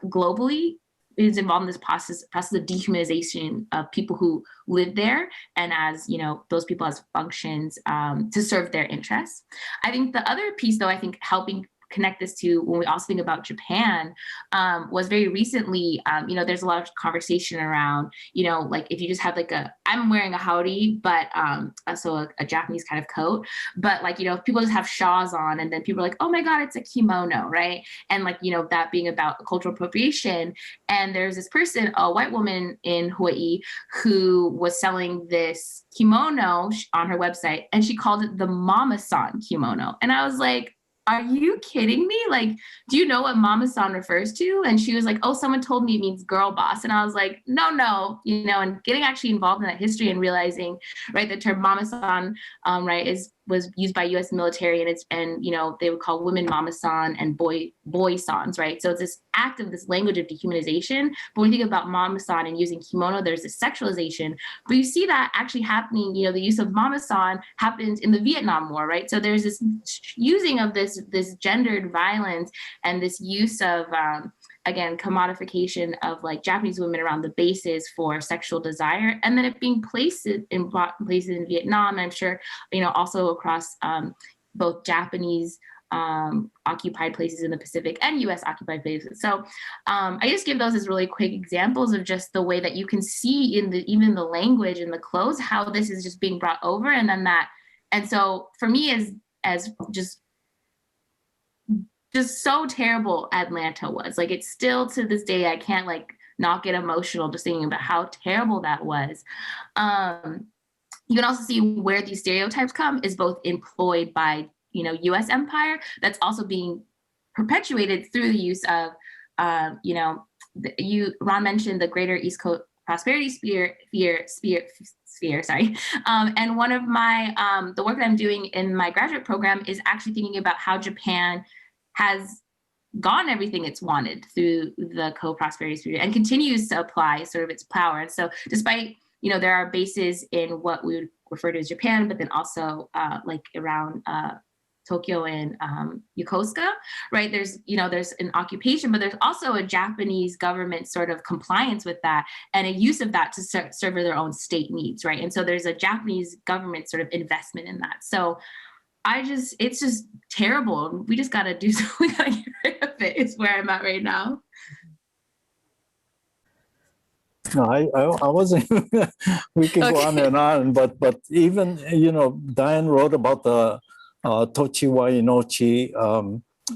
globally is involved in this process of dehumanization of people who live there, and as those people as functions to serve their interests. I think the other piece, though, helping connect this to when we also think about Japan was very recently, there's a lot of conversation around, if you just have I'm wearing a haori, but so a Japanese kind of coat, but people just have shawls on and then people are like, oh my God, it's a kimono, right? And that being about cultural appropriation. And there's this person, a white woman in Hawaii, who was selling this kimono on her website and she called it the mama-san kimono. And I was like, are you kidding me? Like, do you know what mama-san refers to? And she was like, oh, someone told me it means girl boss. And I was like, no, and getting actually involved in that history and realizing, right, the term mama-san, right, was used by U.S. military, and they would call women mama-san and boy-sans, right? So it's this act of this language of dehumanization. But when you think about mama-san and using kimono, there's this sexualization. But you see that actually happening, the use of mama-san happens in the Vietnam War, right? So there's this using of this gendered violence and this use of, again, commodification of like Japanese women around the bases for sexual desire, and then it being placed in places in Vietnam, I'm sure, also across both Japanese occupied places in the Pacific and US occupied places. So I just give those as really quick examples of just the way that you can see in even the language and the clothes, how this is just being brought over. And so for me, as just so terrible Atlanta was, like, it's still to this day, I can't like not get emotional just thinking about how terrible that was. You can also see where these stereotypes come is both employed by, U.S. empire, that's also being perpetuated through the use of, Ron mentioned the Greater East Coast Prosperity Sphere, sorry. And one of my, the work that I'm doing in my graduate program is actually thinking about how Japan has gotten everything it's wanted through the co-prosperity sphere and continues to apply sort of its power. And so despite, there are bases in what we would refer to as Japan, but then also like around Tokyo and Yokosuka, right? There's an occupation, but there's also a Japanese government sort of compliance with that and a use of that to serve their own state needs, right? And so there's a Japanese government sort of investment in that. So it's just terrible. We just gotta do something, we gotta get rid of it. It's where I'm at right now. No, I wasn't, we can go on and on, but even, Diane wrote about the Tochiwa Inochi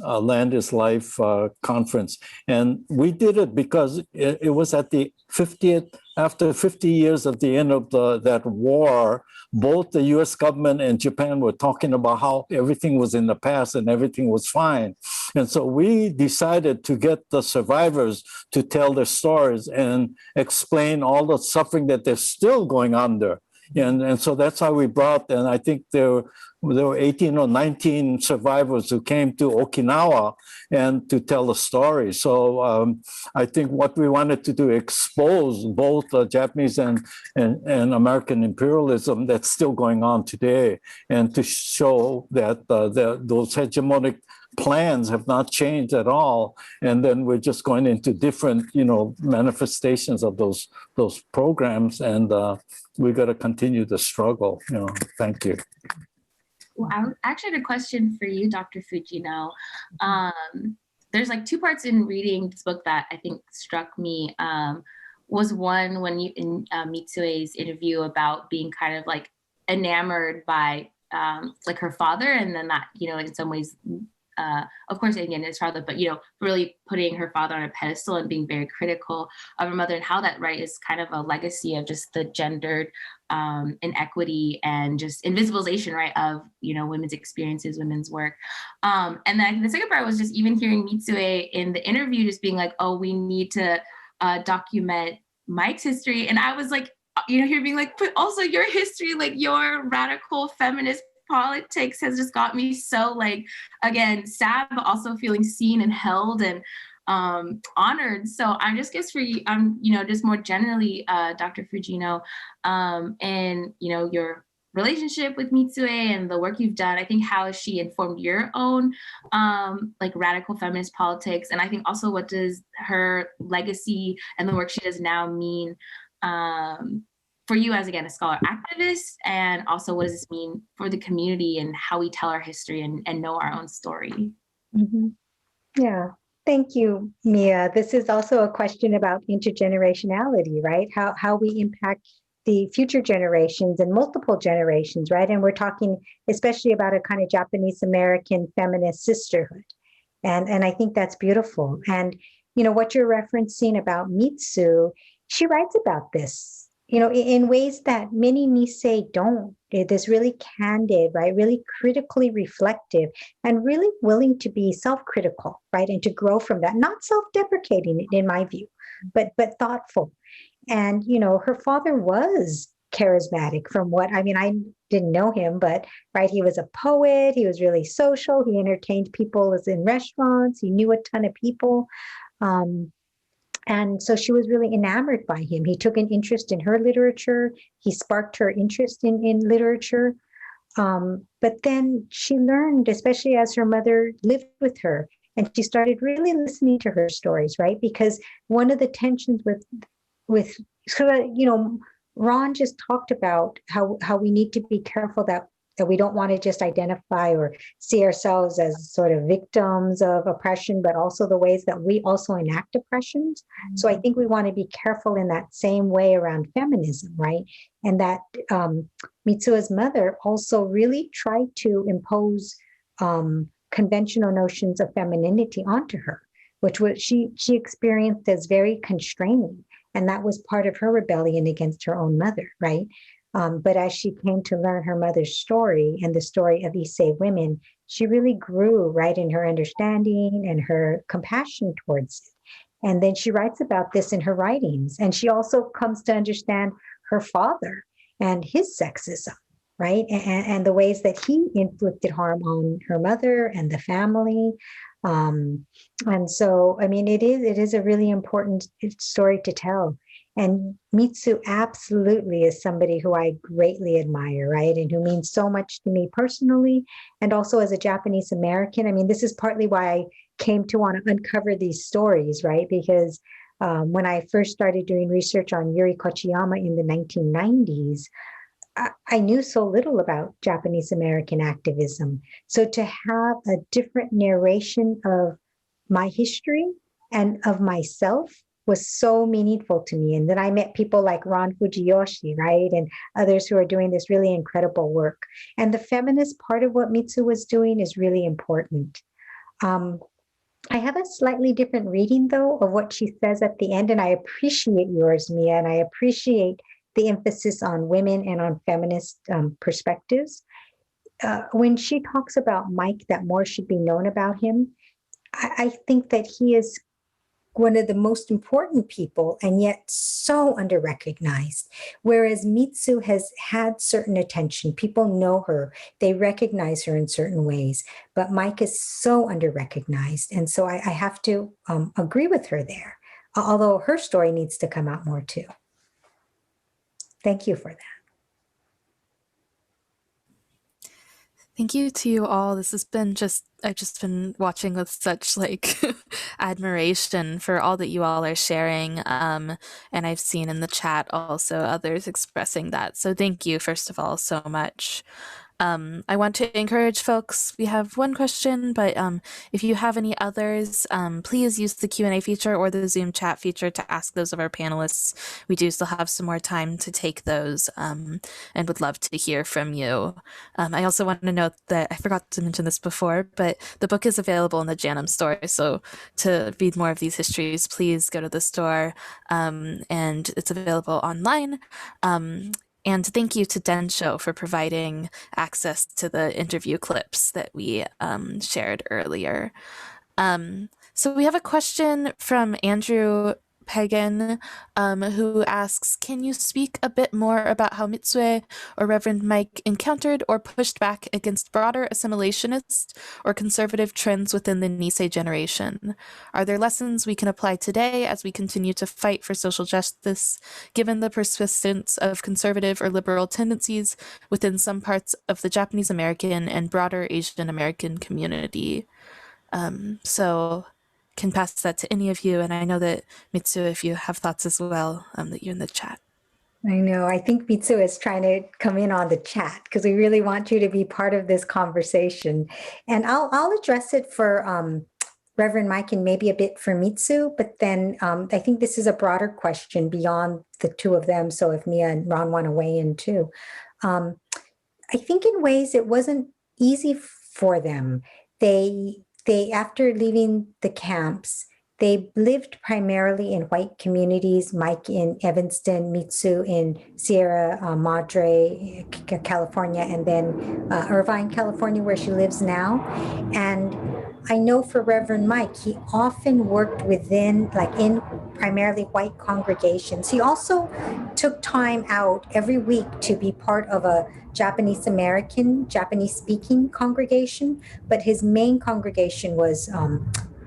Land is Life conference. And we did it because it was at the 50th, after 50 years of the end of that war, both the US government and Japan were talking about how everything was in the past and everything was fine. And so we decided to get the survivors to tell their stories and explain all the suffering that they're still going under. And so that's how we brought, and I think there were 18 or 19 survivors who came to Okinawa and to tell the story. So I think what we wanted to do, expose both Japanese and American imperialism that's still going on today, and to show that those hegemonic plans have not changed at all, and then we're just going into different, manifestations of those programs, and we got to continue the struggle. Thank you. Well, I actually had a question for you, Dr. Fujino. There's like two parts in reading this book that I think struck me. Was one when you in Mitsue's interview about being kind of like enamored by like her father, and then that in some ways. Of course, again, his father, but really putting her father on a pedestal and being very critical of her mother, and how that, right, is kind of a legacy of just the gendered inequity and just invisibilization, right, of women's experiences, women's work. And then I think the second part was just even hearing Mitsue in the interview just being like, oh, we need to document Mike's history, and I was like, here being like, but also your history, like your radical feminist politics has just got me so like, again, sad, but also feeling seen and held and honored. So I'm just guess for you, just more generally, Dr. Fujino, and your relationship with Mitsue and the work you've done, I think how has she informed your own like radical feminist politics? And I think also what does her legacy and the work she does now mean for you as, again, a scholar activist, and also what does this mean for the community and how we tell our history and know our own story? Mm-hmm. Yeah, thank you, Miya. This is also a question about intergenerationality, right? How we impact the future generations and multiple generations, right? And we're talking especially about a kind of Japanese American feminist sisterhood. And I think that's beautiful. And, what you're referencing about Mitsue, she writes about this in ways that many Nisei don't. This really candid, right? Really critically reflective and really willing to be self-critical, right? And to grow from that, not self-deprecating in my view, but thoughtful. And, her father was charismatic from what, I didn't know him, but right, he was a poet. He was really social. He entertained people in restaurants. He knew a ton of people. And so she was really enamored by him. He took an interest in her literature. He sparked her interest in literature. But then she learned, especially as her mother lived with her, and she started really listening to her stories, right? Because one of the tensions with Ron just talked about how we need to be careful that we don't want to just identify or see ourselves as sort of victims of oppression, but also the ways that we also enact oppressions. Mm-hmm. So I think we want to be careful in that same way around feminism, right? And that Mitsue's mother also really tried to impose conventional notions of femininity onto her, which she experienced as very constraining. And that was part of her rebellion against her own mother, right? But as she came to learn her mother's story and the story of Issei women, she really grew, right, in her understanding and her compassion towards it. And then she writes about this in her writings. And she also comes to understand her father and his sexism, right? And the ways that he inflicted harm on her mother and the family. And so, it is a really important story to tell. And Mitsue absolutely is somebody who I greatly admire, right? And who means so much to me personally, and also as a Japanese American. This is partly why I came to want to uncover these stories, right? Because when I first started doing research on Yuri Kochiyama in the 1990s, I knew so little about Japanese American activism. So to have a different narration of my history and of myself was so meaningful to me. And then I met people like Ron Fujiyoshi, right? And others who are doing this really incredible work. And the feminist part of what Mitsue was doing is really important. I have a slightly different reading, though, of what she says at the end. And I appreciate yours, Miya, and I appreciate the emphasis on women and on feminist perspectives. When she talks about Mike, that more should be known about him, I think that he is one of the most important people and yet so underrecognized. Whereas Mitsue has had certain attention. People know her. They recognize her in certain ways. But Mike is so underrecognized. And so I have to agree with her there, although her story needs to come out more too. Thank you for that. Thank you to you all. This has been I've just been watching with such admiration for all that you all are sharing. And I've seen in the chat also others expressing that. So thank you, first of all, so much. I want to encourage folks, we have one question, but if you have any others, please use the Q&A feature or the Zoom chat feature to ask those of our panelists. We do still have some more time to take those and would love to hear from you. I also want to note that I forgot to mention this before, but the book is available in the Janum store. So to read more of these histories, please go to the store and it's available online. And thank you to Densho for providing access to the interview clips that we shared earlier. So we have a question from Andrew Pagan, who asks, can you speak a bit more about how Mitsue or Reverend Mike encountered or pushed back against broader assimilationist or conservative trends within the Nisei generation? Are there lessons we can apply today as we continue to fight for social justice, given the persistence of conservative or liberal tendencies within some parts of the Japanese American and broader Asian American community? So can pass that to any of you. And I know that Mitsue, if you have thoughts as well, that you're in the chat. I know. I think Mitsue is trying to come in on the chat because we really want you to be part of this conversation. And I'll address it for Reverend Mike and maybe a bit for Mitsue, but then I think this is a broader question beyond the two of them. So if Miya and Ron want to weigh in too. I think in ways it wasn't easy for them. They after leaving the camps, They lived primarily in white communities, Mike in Evanston, Mitsu in Sierra Madre, California, and then Irvine, California, where she lives now. And I know for Reverend Mike, he often worked within, like in primarily white congregations. He also took time out every week to be part of a Japanese American, Japanese speaking congregation, but his main congregation was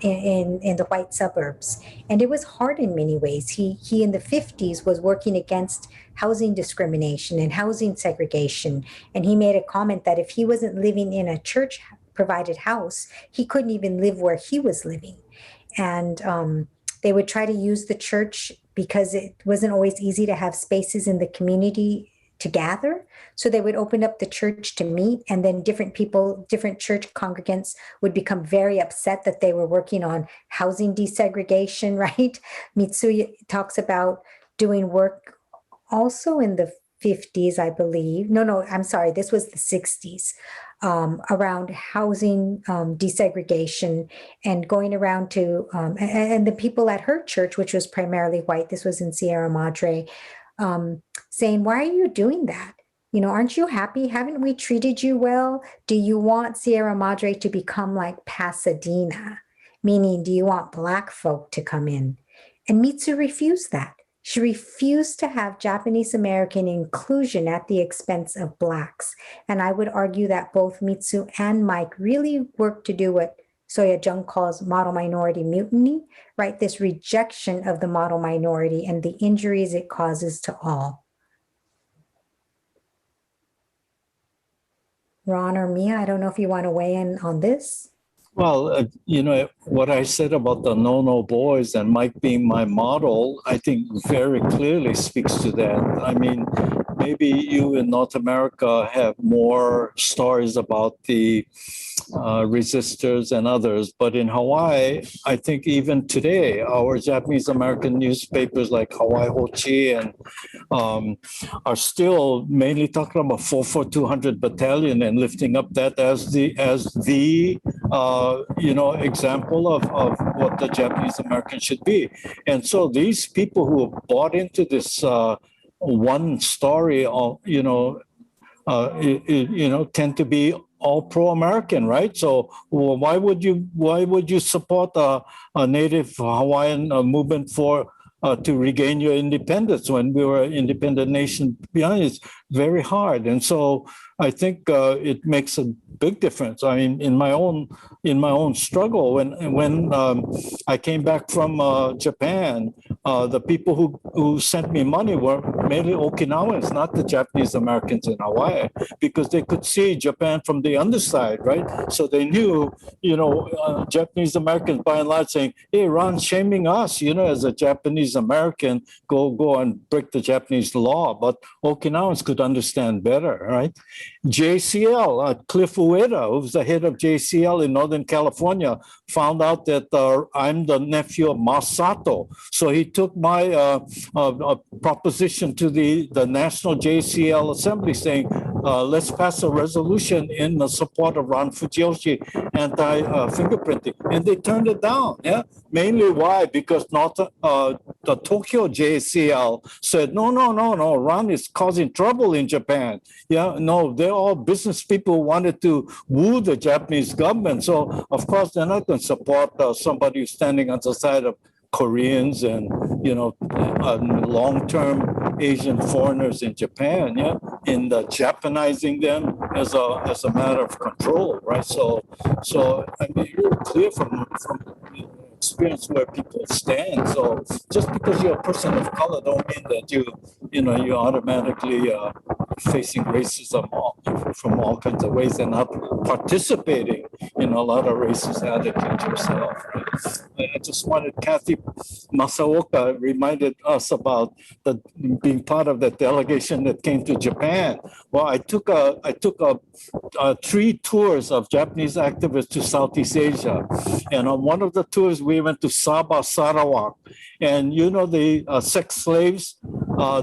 in the white suburbs. And it was hard in many ways. He in the 50s was working against housing discrimination and housing segregation. And he made a comment that if he wasn't living in a church provided house, he couldn't even live where he was living. And they would try to use the church because it wasn't always easy to have spaces in the community to gather. So they would open up the church to meet, and then different people, different church congregants would become very upset that they were working on housing desegregation, right? Mitsuye talks about doing work also in the 50s, I believe. No, I'm sorry, this was the 60s, around housing desegregation and going around to, and the people at her church, which was primarily white, this was in Sierra Madre, saying, why are you doing that? You know, aren't you happy? Haven't we treated you well? Do you want Sierra Madre to become like Pasadena? Meaning, do you want Black folk to come in? And Mitsu refused that. She refused to have Japanese American inclusion at the expense of Blacks. And I would argue that both Mitsu and Mike really worked to do what Soya Jung calls model minority mutiny, right? This rejection of the model minority and the injuries it causes to all. Ron or Miya, I don't know if you want to weigh in on this. Well, you know, what I said about the no boys and Mike being my model, I think very clearly speaks to that. I mean, maybe you in North America have more stories about the resistors and others, but in Hawaii, I think even today, our Japanese American newspapers like Hawaii Hochi and are still mainly talking about 44200 Battalion and lifting up that as the you know, example of what the Japanese American should be. And so these people who have bought into this one story, you know, tend to be all pro-American, right? So why would you support a Native Hawaiian movement for to regain your independence when we were an independent nation? Behind it's very hard, and so I think it makes a big difference. I mean, in my own struggle, when I came back from Japan, the people who sent me money were mainly Okinawans, not the Japanese Americans in Hawaii, because they could see Japan from the underside, right? So they knew, you know, Japanese Americans by and large saying, "Hey, Ron's shaming us, you know, as a Japanese American, go and break the Japanese law." But Okinawans could understand better, right? JCL, Cliff Ueda, who's the head of JCL in Northern California, found out that I'm the nephew of Masato. So he took my proposition to the National JCL Assembly saying, let's pass a resolution in the support of Ron Fujiyoshi anti-fingerprinting. And they turned it down, yeah? Mainly why? Because the Tokyo JCL said, no, Ron is causing trouble in Japan. Yeah, no, they're all business people who wanted to woo the Japanese government. So, of course, they're not going to support somebody who's standing on the side of Koreans and, you know, long-term Asian foreigners in Japan, yeah, in the Japanizing them as a matter of control, right? So I mean, you're clear from experience where people stand. So just because you're a person of color don't mean that you're automatically facing racism from all kinds of ways and not participating in a lot of racist attitudes yourself. Right? I just wanted Kathy Masaoka reminded us about being part of the delegation that came to Japan. Well, I took 3 tours of Japanese activists to Southeast Asia, and on one of the tours we went to Sabah, Sarawak, and you know the sex slaves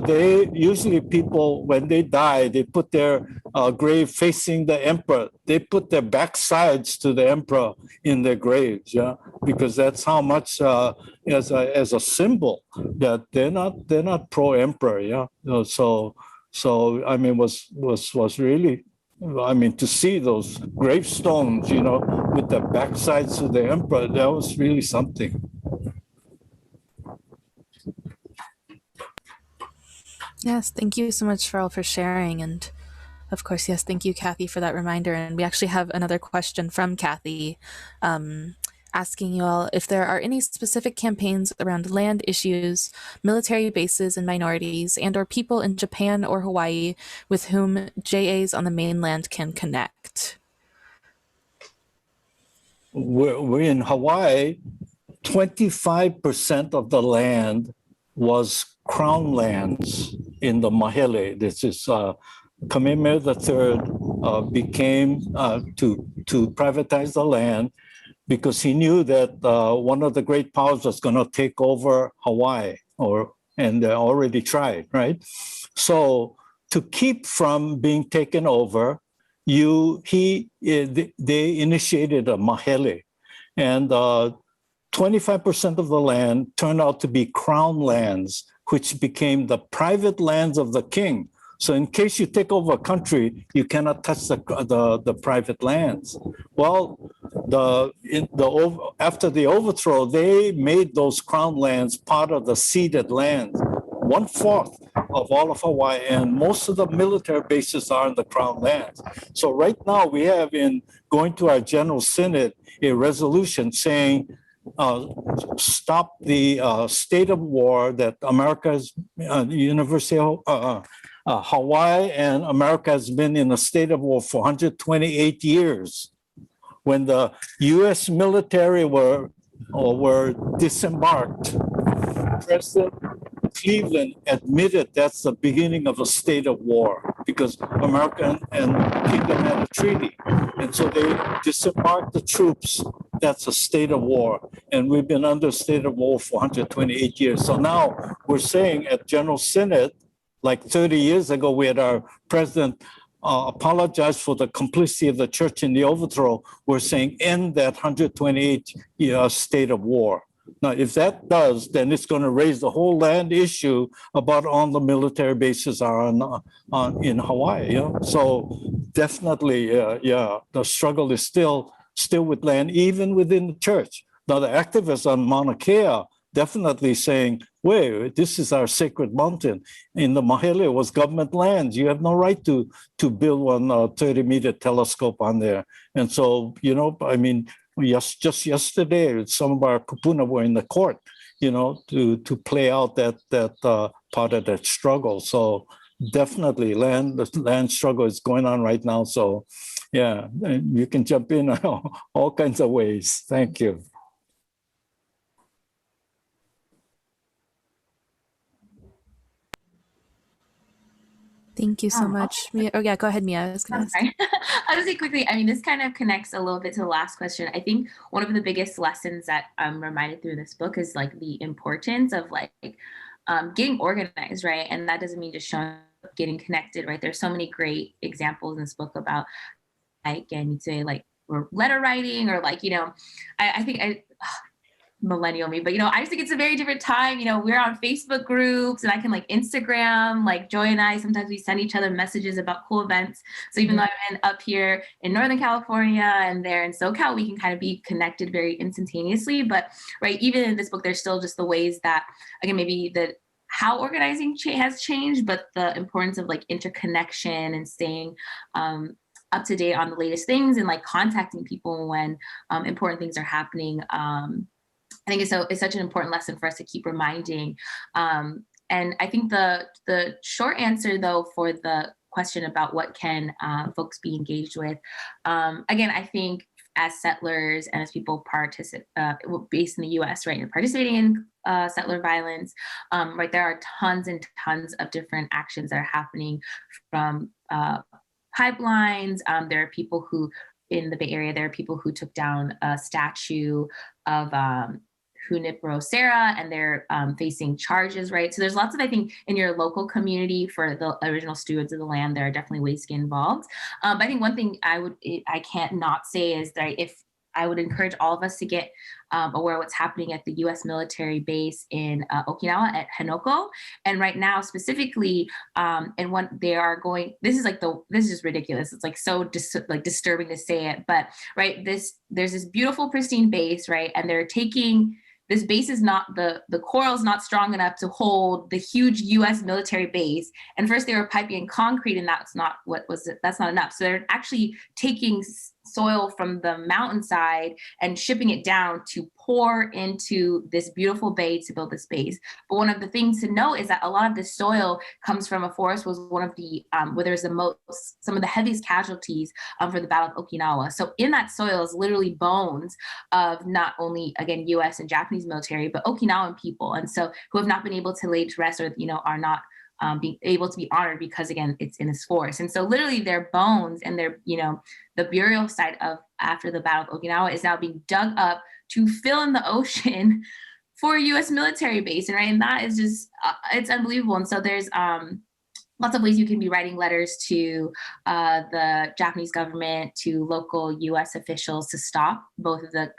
they usually people, when they die, they put their grave facing the emperor. They put their backsides to the emperor in their graves, yeah, because that's how much as a symbol that they're not pro emperor, yeah. So I mean, was really, I mean, to see those gravestones, you know, with the backsides to the emperor, that was really something. Yes, thank you so much, Farrell, for sharing. And of course, yes, thank you, Kathy, for that reminder. And we actually have another question from Kathy, asking you all if there are any specific campaigns around land issues, military bases and minorities, and or people in Japan or Hawaii with whom JAs on the mainland can connect. We're in Hawaii. 25% of the land was crown lands in the Mahele. This is Kamehameha III became to privatize the land because he knew that one of the great powers was going to take over Hawaii, and they already tried, right? So to keep from being taken over, they initiated a Mahele, and 25% of the land turned out to be crown lands, which became the private lands of the king. So in case you take over a country, you cannot touch the private lands. Well, after the overthrow, they made those crown lands part of the ceded lands, 1/4 of all of Hawaii, and most of the military bases are in the crown lands. So right now we have going to our General Synod a resolution saying, stop the state of war that America's University of Hawaii and America has been in a state of war for 128 years. When the U.S. military were disembarked, President Cleveland admitted that's the beginning of a state of war because America and Kingdom had a treaty. And so they disembarked the troops. That's a state of war. And we've been under a state of war for 128 years. So now we're saying at General Synod, like 30 years ago, we had our president apologize for the complicity of the church in the overthrow. We're saying end that 128-year state of war. Now, if that does, then it's going to raise the whole land issue about all the military bases are in Hawaii. You know? So definitely, the struggle is still with land, even within the church. Now, the activists on Mauna Kea definitely saying, wait, this is our sacred mountain. In the Mahele was government lands. You have no right to build one 30-meter telescope on there. And so, you know, I mean, just yesterday, some of our kupuna were in the court, you know, to play out that part of that struggle. So definitely the land struggle is going on right now. So yeah, you can jump in all kinds of ways. Thank you. Thank you so much, Mia. Oh yeah, go ahead, Mia. I was going to ask. I'll just say quickly, I mean, this kind of connects a little bit to the last question. I think one of the biggest lessons that I'm reminded through this book is like the importance of like getting organized, right? And that doesn't mean just showing up, getting connected, right? There's so many great examples in this book about like, and you'd say like, or letter writing, or like, you know, I think millennial me, but you know, I just think it's a very different time. You know, we're on Facebook groups and I can like Instagram, like Joy and I, sometimes we send each other messages about cool events. So even though I'm up here in Northern California and there in SoCal, we can kind of be connected very instantaneously. But right, even in this book, there's still just the ways that, again, maybe how organizing has changed, but the importance of like interconnection and staying up to date on the latest things and like contacting people when important things are happening. I think it's such an important lesson for us to keep reminding. And I think the short answer, though, for the question about what can folks be engaged with, again, I think as settlers and as people based in the U.S., right, you're participating in settler violence, right, there are tons and tons of different actions that are happening from pipelines. There are people who, in the Bay Area, there are people who took down a statue of Junipero Serra, and they're facing charges, right? So there's lots of, I think, in your local community for the original stewards of the land, there are definitely ways to get involved. But I think one thing I can't not say is that if I would encourage all of us to get aware of what's happening at the U.S. military base in Okinawa at Henoko. And right now, specifically, and when they are going, this is just ridiculous. It's like so disturbing to say it, but right, there's this beautiful pristine base, right, and they're taking. This base is not, the coral is not strong enough to hold the huge U.S. military base. And first they were piping in concrete, and that's not enough. So they're actually taking soil from the mountainside and shipping it down to pour into this beautiful bay to build this base. But one of the things to note is that a lot of this soil comes from a forest was one of the, where there's some of the heaviest casualties for the Battle of Okinawa. So in that soil is literally bones of not only, again, US and Japanese military, but Okinawan people. And so who have not been able to lay to rest, or, are not being able to be honored because, again, it's in this forest. And so literally their bones and their, the burial site of after the Battle of Okinawa is now being dug up to fill in the ocean for a U.S. military base. And right, and that is just, it's unbelievable. And so there's lots of ways you can be writing letters to the Japanese government, to local U.S. officials to stop the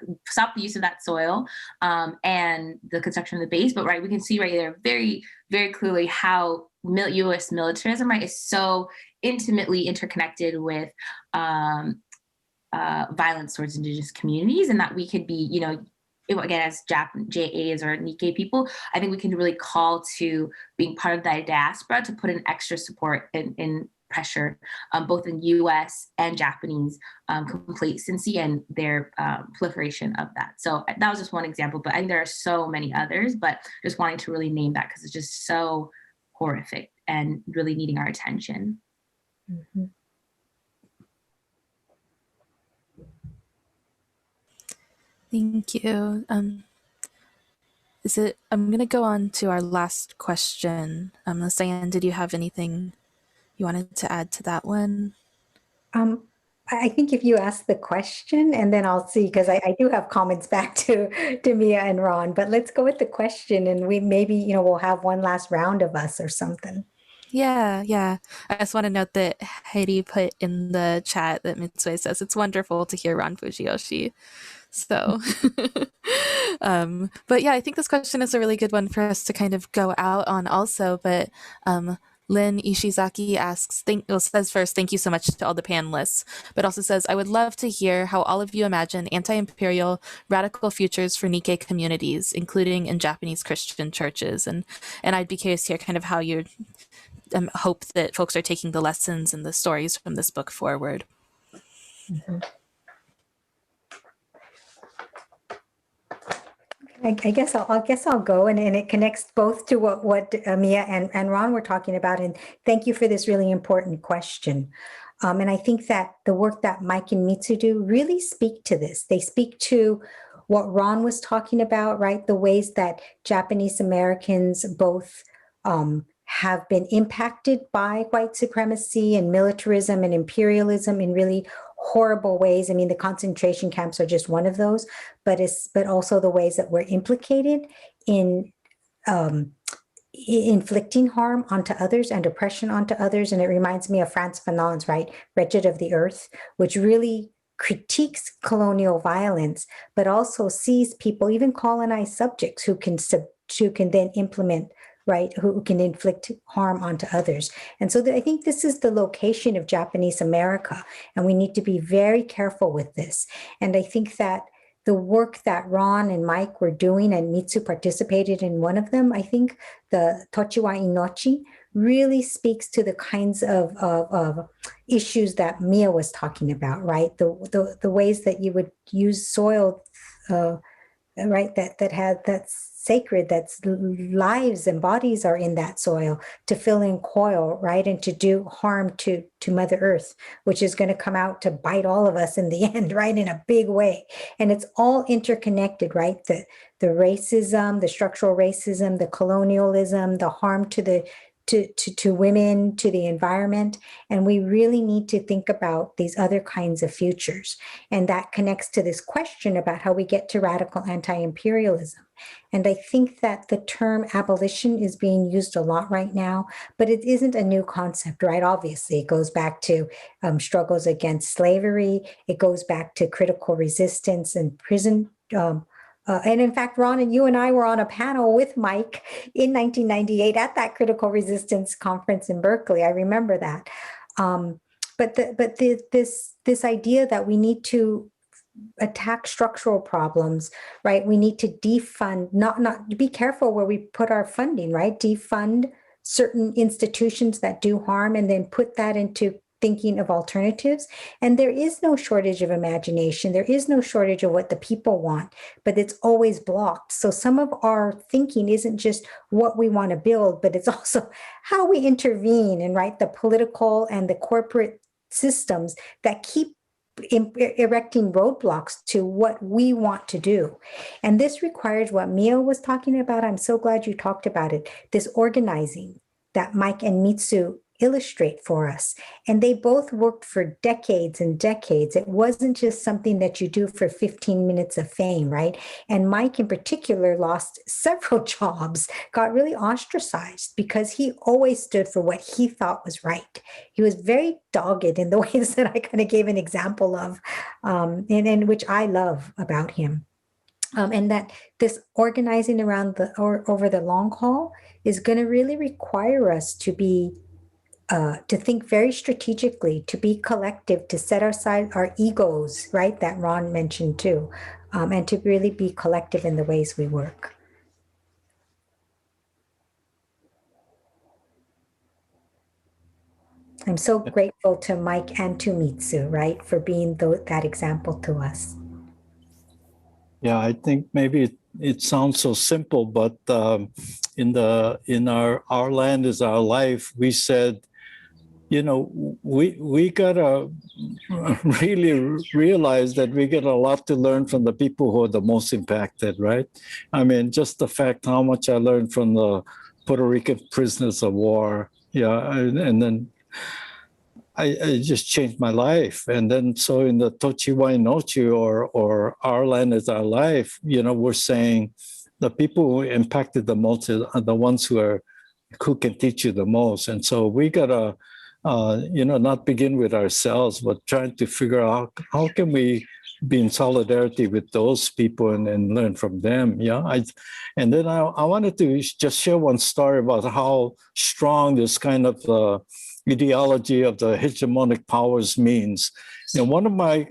use of that soil and the construction of the base. But right, we can see right there very, very clearly how U.S. militarism, right, is so intimately interconnected with violence towards Indigenous communities, and that we could be, again, as JAs or Nikkei people, I think we can really call to being part of the diaspora to put in extra support and pressure, both in US and Japanese complacency and their proliferation of that. So that was just one example, but I think there are so many others, but just wanting to really name that because it's just so horrific and really needing our attention. Mm-hmm. Thank you. I'm going to go on to our last question. Diane, did you have anything you wanted to add to that one? I think if you ask the question, and then I'll see, because I do have comments back to Miya and Ron, but let's go with the question, and we maybe, we'll have one last round of us or something. Yeah. I just want to note that Heidi put in the chat that Mitsue says it's wonderful to hear Ron Fujiyoshi. So, but yeah, I think this question is a really good one for us to kind of go out on also. But Lynn Ishizaki says first, thank you so much to all the panelists, but also says, I would love to hear how all of you imagine anti-imperial radical futures for Nikkei communities, including in Japanese Christian churches. And I'd be curious to hear kind of how you hope that folks are taking the lessons and the stories from this book forward. Mm-hmm. I guess I'll go, and it connects both to what Miya and Ron were talking about, and thank you for this really important question. And I think that the work that Mike and Mitsu do really speak to this. They speak to what Ron was talking about, right? The ways that Japanese Americans both have been impacted by white supremacy and militarism and imperialism in really horrible ways. I mean, the concentration camps are just one of those, but also the ways that we're implicated in inflicting harm onto others and oppression onto others. And it reminds me of Frantz Fanon's, right, Wretched of the Earth, which really critiques colonial violence, but also sees people, even colonized subjects, who can then implement, right, who can inflict harm onto others. And so I think this is the location of Japanese America, and we need to be very careful with this. And I think that the work that Ron and Mike were doing, and Mitsu participated in one of them, I think the Tochiwa Inochi really speaks to the kinds of issues that Miya was talking about, right? The ways that you would use soil, right, that's sacred, that's lives and bodies are in that soil, to fill in coil, right, and to do harm to Mother Earth, which is going to come out to bite all of us in the end, right, in a big way. And it's all interconnected, right? The racism, the structural racism, the colonialism, the harm to to women, to the environment. And we really need to think about these other kinds of futures. And that connects to this question about how we get to radical anti-imperialism. And I think that the term abolition is being used a lot right now, but it isn't a new concept, right? Obviously, it goes back to struggles against slavery. It goes back to critical resistance and prison. And in fact, Ron, and you and I were on a panel with Mike in 1998 at that critical resistance conference in Berkeley. I remember that. This idea that we need to attack structural problems, right? We need to defund, not be careful where we put our funding, right? Defund certain institutions that do harm and then put that into thinking of alternatives. And there is no shortage of imagination. There is no shortage of what the people want, but it's always blocked. So some of our thinking isn't just what we want to build, but it's also how we intervene and, right, the political and the corporate systems that keep erecting roadblocks to what we want to do. And this requires what Miya was talking about. I'm so glad you talked about it. This organizing that Mike and Mitsue illustrate for us. And they both worked for decades and decades. It wasn't just something that you do for 15 minutes of fame, right? And Mike in particular lost several jobs, got really ostracized because he always stood for what he thought was right. He was very dogged in the ways that I kind of gave an example of, and which I love about him. And that this organizing around over the long haul is going to really require us to be to think very strategically, to be collective, to set aside our egos, right? That Ron mentioned too, and to really be collective in the ways we work. I'm so grateful to Mike and to Mitsue, right, for being that example to us. Yeah, I think maybe it sounds so simple, but in our land is our life, we said, you know, we gotta really realize that we get a lot to learn from the people who are the most impacted, right? I mean, just the fact how much I learned from the Puerto Rican prisoners of war, yeah, and then I just changed my life. And then so in the Tochi Wai Nochi or Our Land is Our Life, you know, we're saying the people who impacted the most are the ones who can teach you the most. And so we gotta you know, not begin with ourselves, but trying to figure out how can we be in solidarity with those people and learn from them. Yeah. And then I wanted to just share one story about how strong this kind of ideology of the hegemonic powers means. And one of my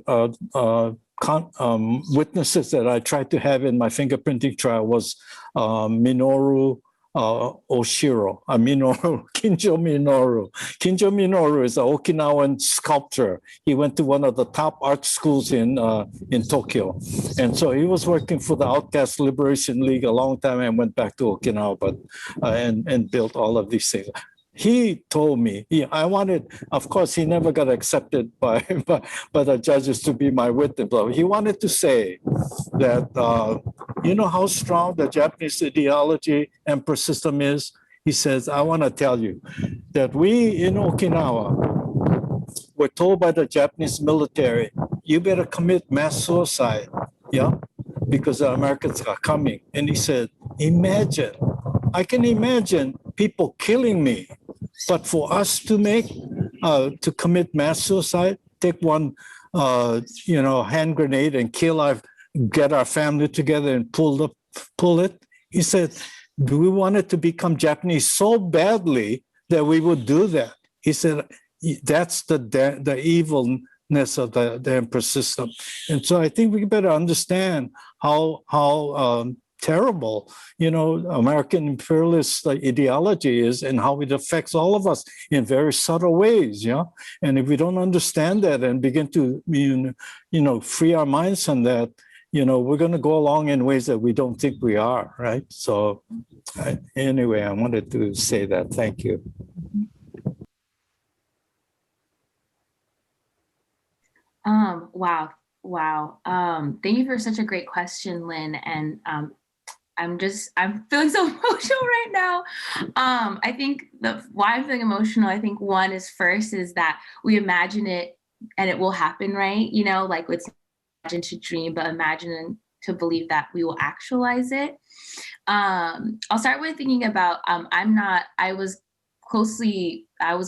witnesses that I tried to have in my fingerprinting trial was Minoru Oshiro, Kinjo Minoru. Kinjo Minoru is an Okinawan sculptor. He went to one of the top art schools in Tokyo. And so he was working for the Outcast Liberation League a long time and went back to Okinawa, but and built all of these things. He told me, I wanted, of course, he never got accepted by the judges to be my witness, but he wanted to say that, you know how strong the Japanese ideology emperor system is? He says, I want to tell you that we in Okinawa were told by the Japanese military, you better commit mass suicide, yeah, because the Americans are coming. And he said, imagine, I can imagine people killing me, but for us to commit mass suicide, take one, you know, hand grenade and get our family together and pull it. He said, we wanted to become Japanese so badly that we would do that. He said, that's the evilness of the emperor system. And so I think we better understand how terrible, you know, American imperialist ideology is and how it affects all of us in very subtle ways, yeah? And if we don't understand that and begin to, you know, free our minds from that, you know, we're going to go along in ways that we don't think we are, right? So anyway, I wanted to say that. Thank you. Wow. Thank you for such a great question, Lynn. And I'm feeling so emotional right now. I think why I'm feeling emotional, I think one is that we imagine it and it will happen, right? You know, like it's imagine to dream, but imagine to believe that we will actualize it. I'll start with thinking about, I was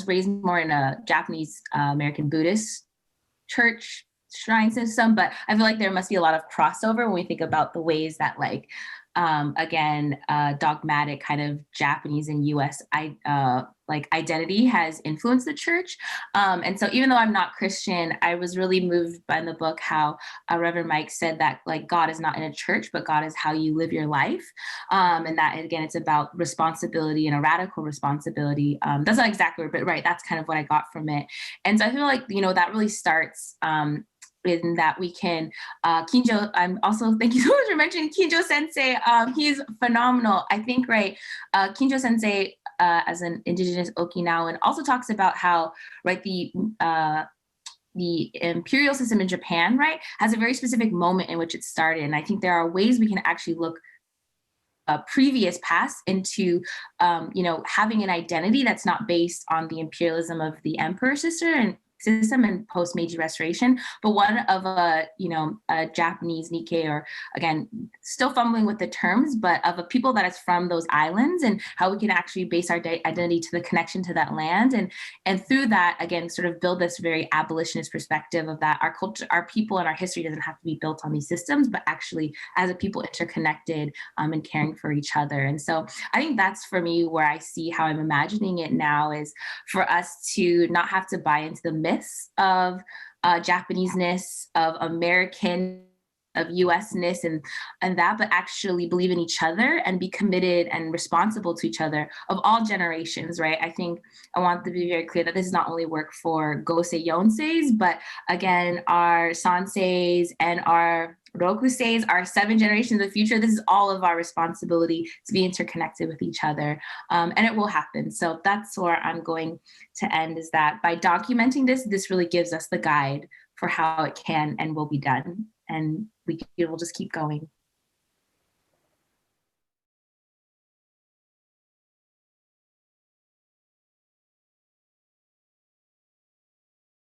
raised more in a Japanese American Buddhist church shrine system, but I feel like there must be a lot of crossover when we think about the ways that like, dogmatic kind of Japanese and US like identity has influenced the church. And so even though I'm not Christian, I was really moved by the book how Reverend Mike said that like God is not in a church, but God is how you live your life. And that again, it's about responsibility and a radical responsibility. That's not exactly but right, that's kind of what I got from it. And so I feel like, you know, that really starts in that we can, Kinjo, I'm also, thank you so much for mentioning Kinjo Sensei. He's phenomenal. I think, right, Kinjo Sensei, as an Indigenous Okinawan, also talks about how, right, the imperial system in Japan, right, has a very specific moment in which it started. And I think there are ways we can actually look previous past into, you know, having an identity that's not based on the imperialism of the emperor system and post Meiji Restoration, but one of a Japanese Nikkei, or again, still fumbling with the terms, but of a people that is from those islands and how we can actually base our identity to the connection to that land, and through that again sort of build this very abolitionist perspective of that our culture, our people, and our history doesn't have to be built on these systems, but actually as a people interconnected and caring for each other. And so I think that's for me where I see how I'm imagining it now, is for us to not have to buy into the myths of Japaneseness, of American, of US-ness and that, but actually believe in each other and be committed and responsible to each other of all generations, right? I think I want to be very clear that this is not only work for Gosei Yonseis, but again, our Sanseis and our Rokuseis, our 7 generations of the future. This is all of our responsibility to be interconnected with each other, and it will happen. So that's where I'm going to end, is that by documenting this really gives us the guide for how it can and will be done. And we'll just keep going.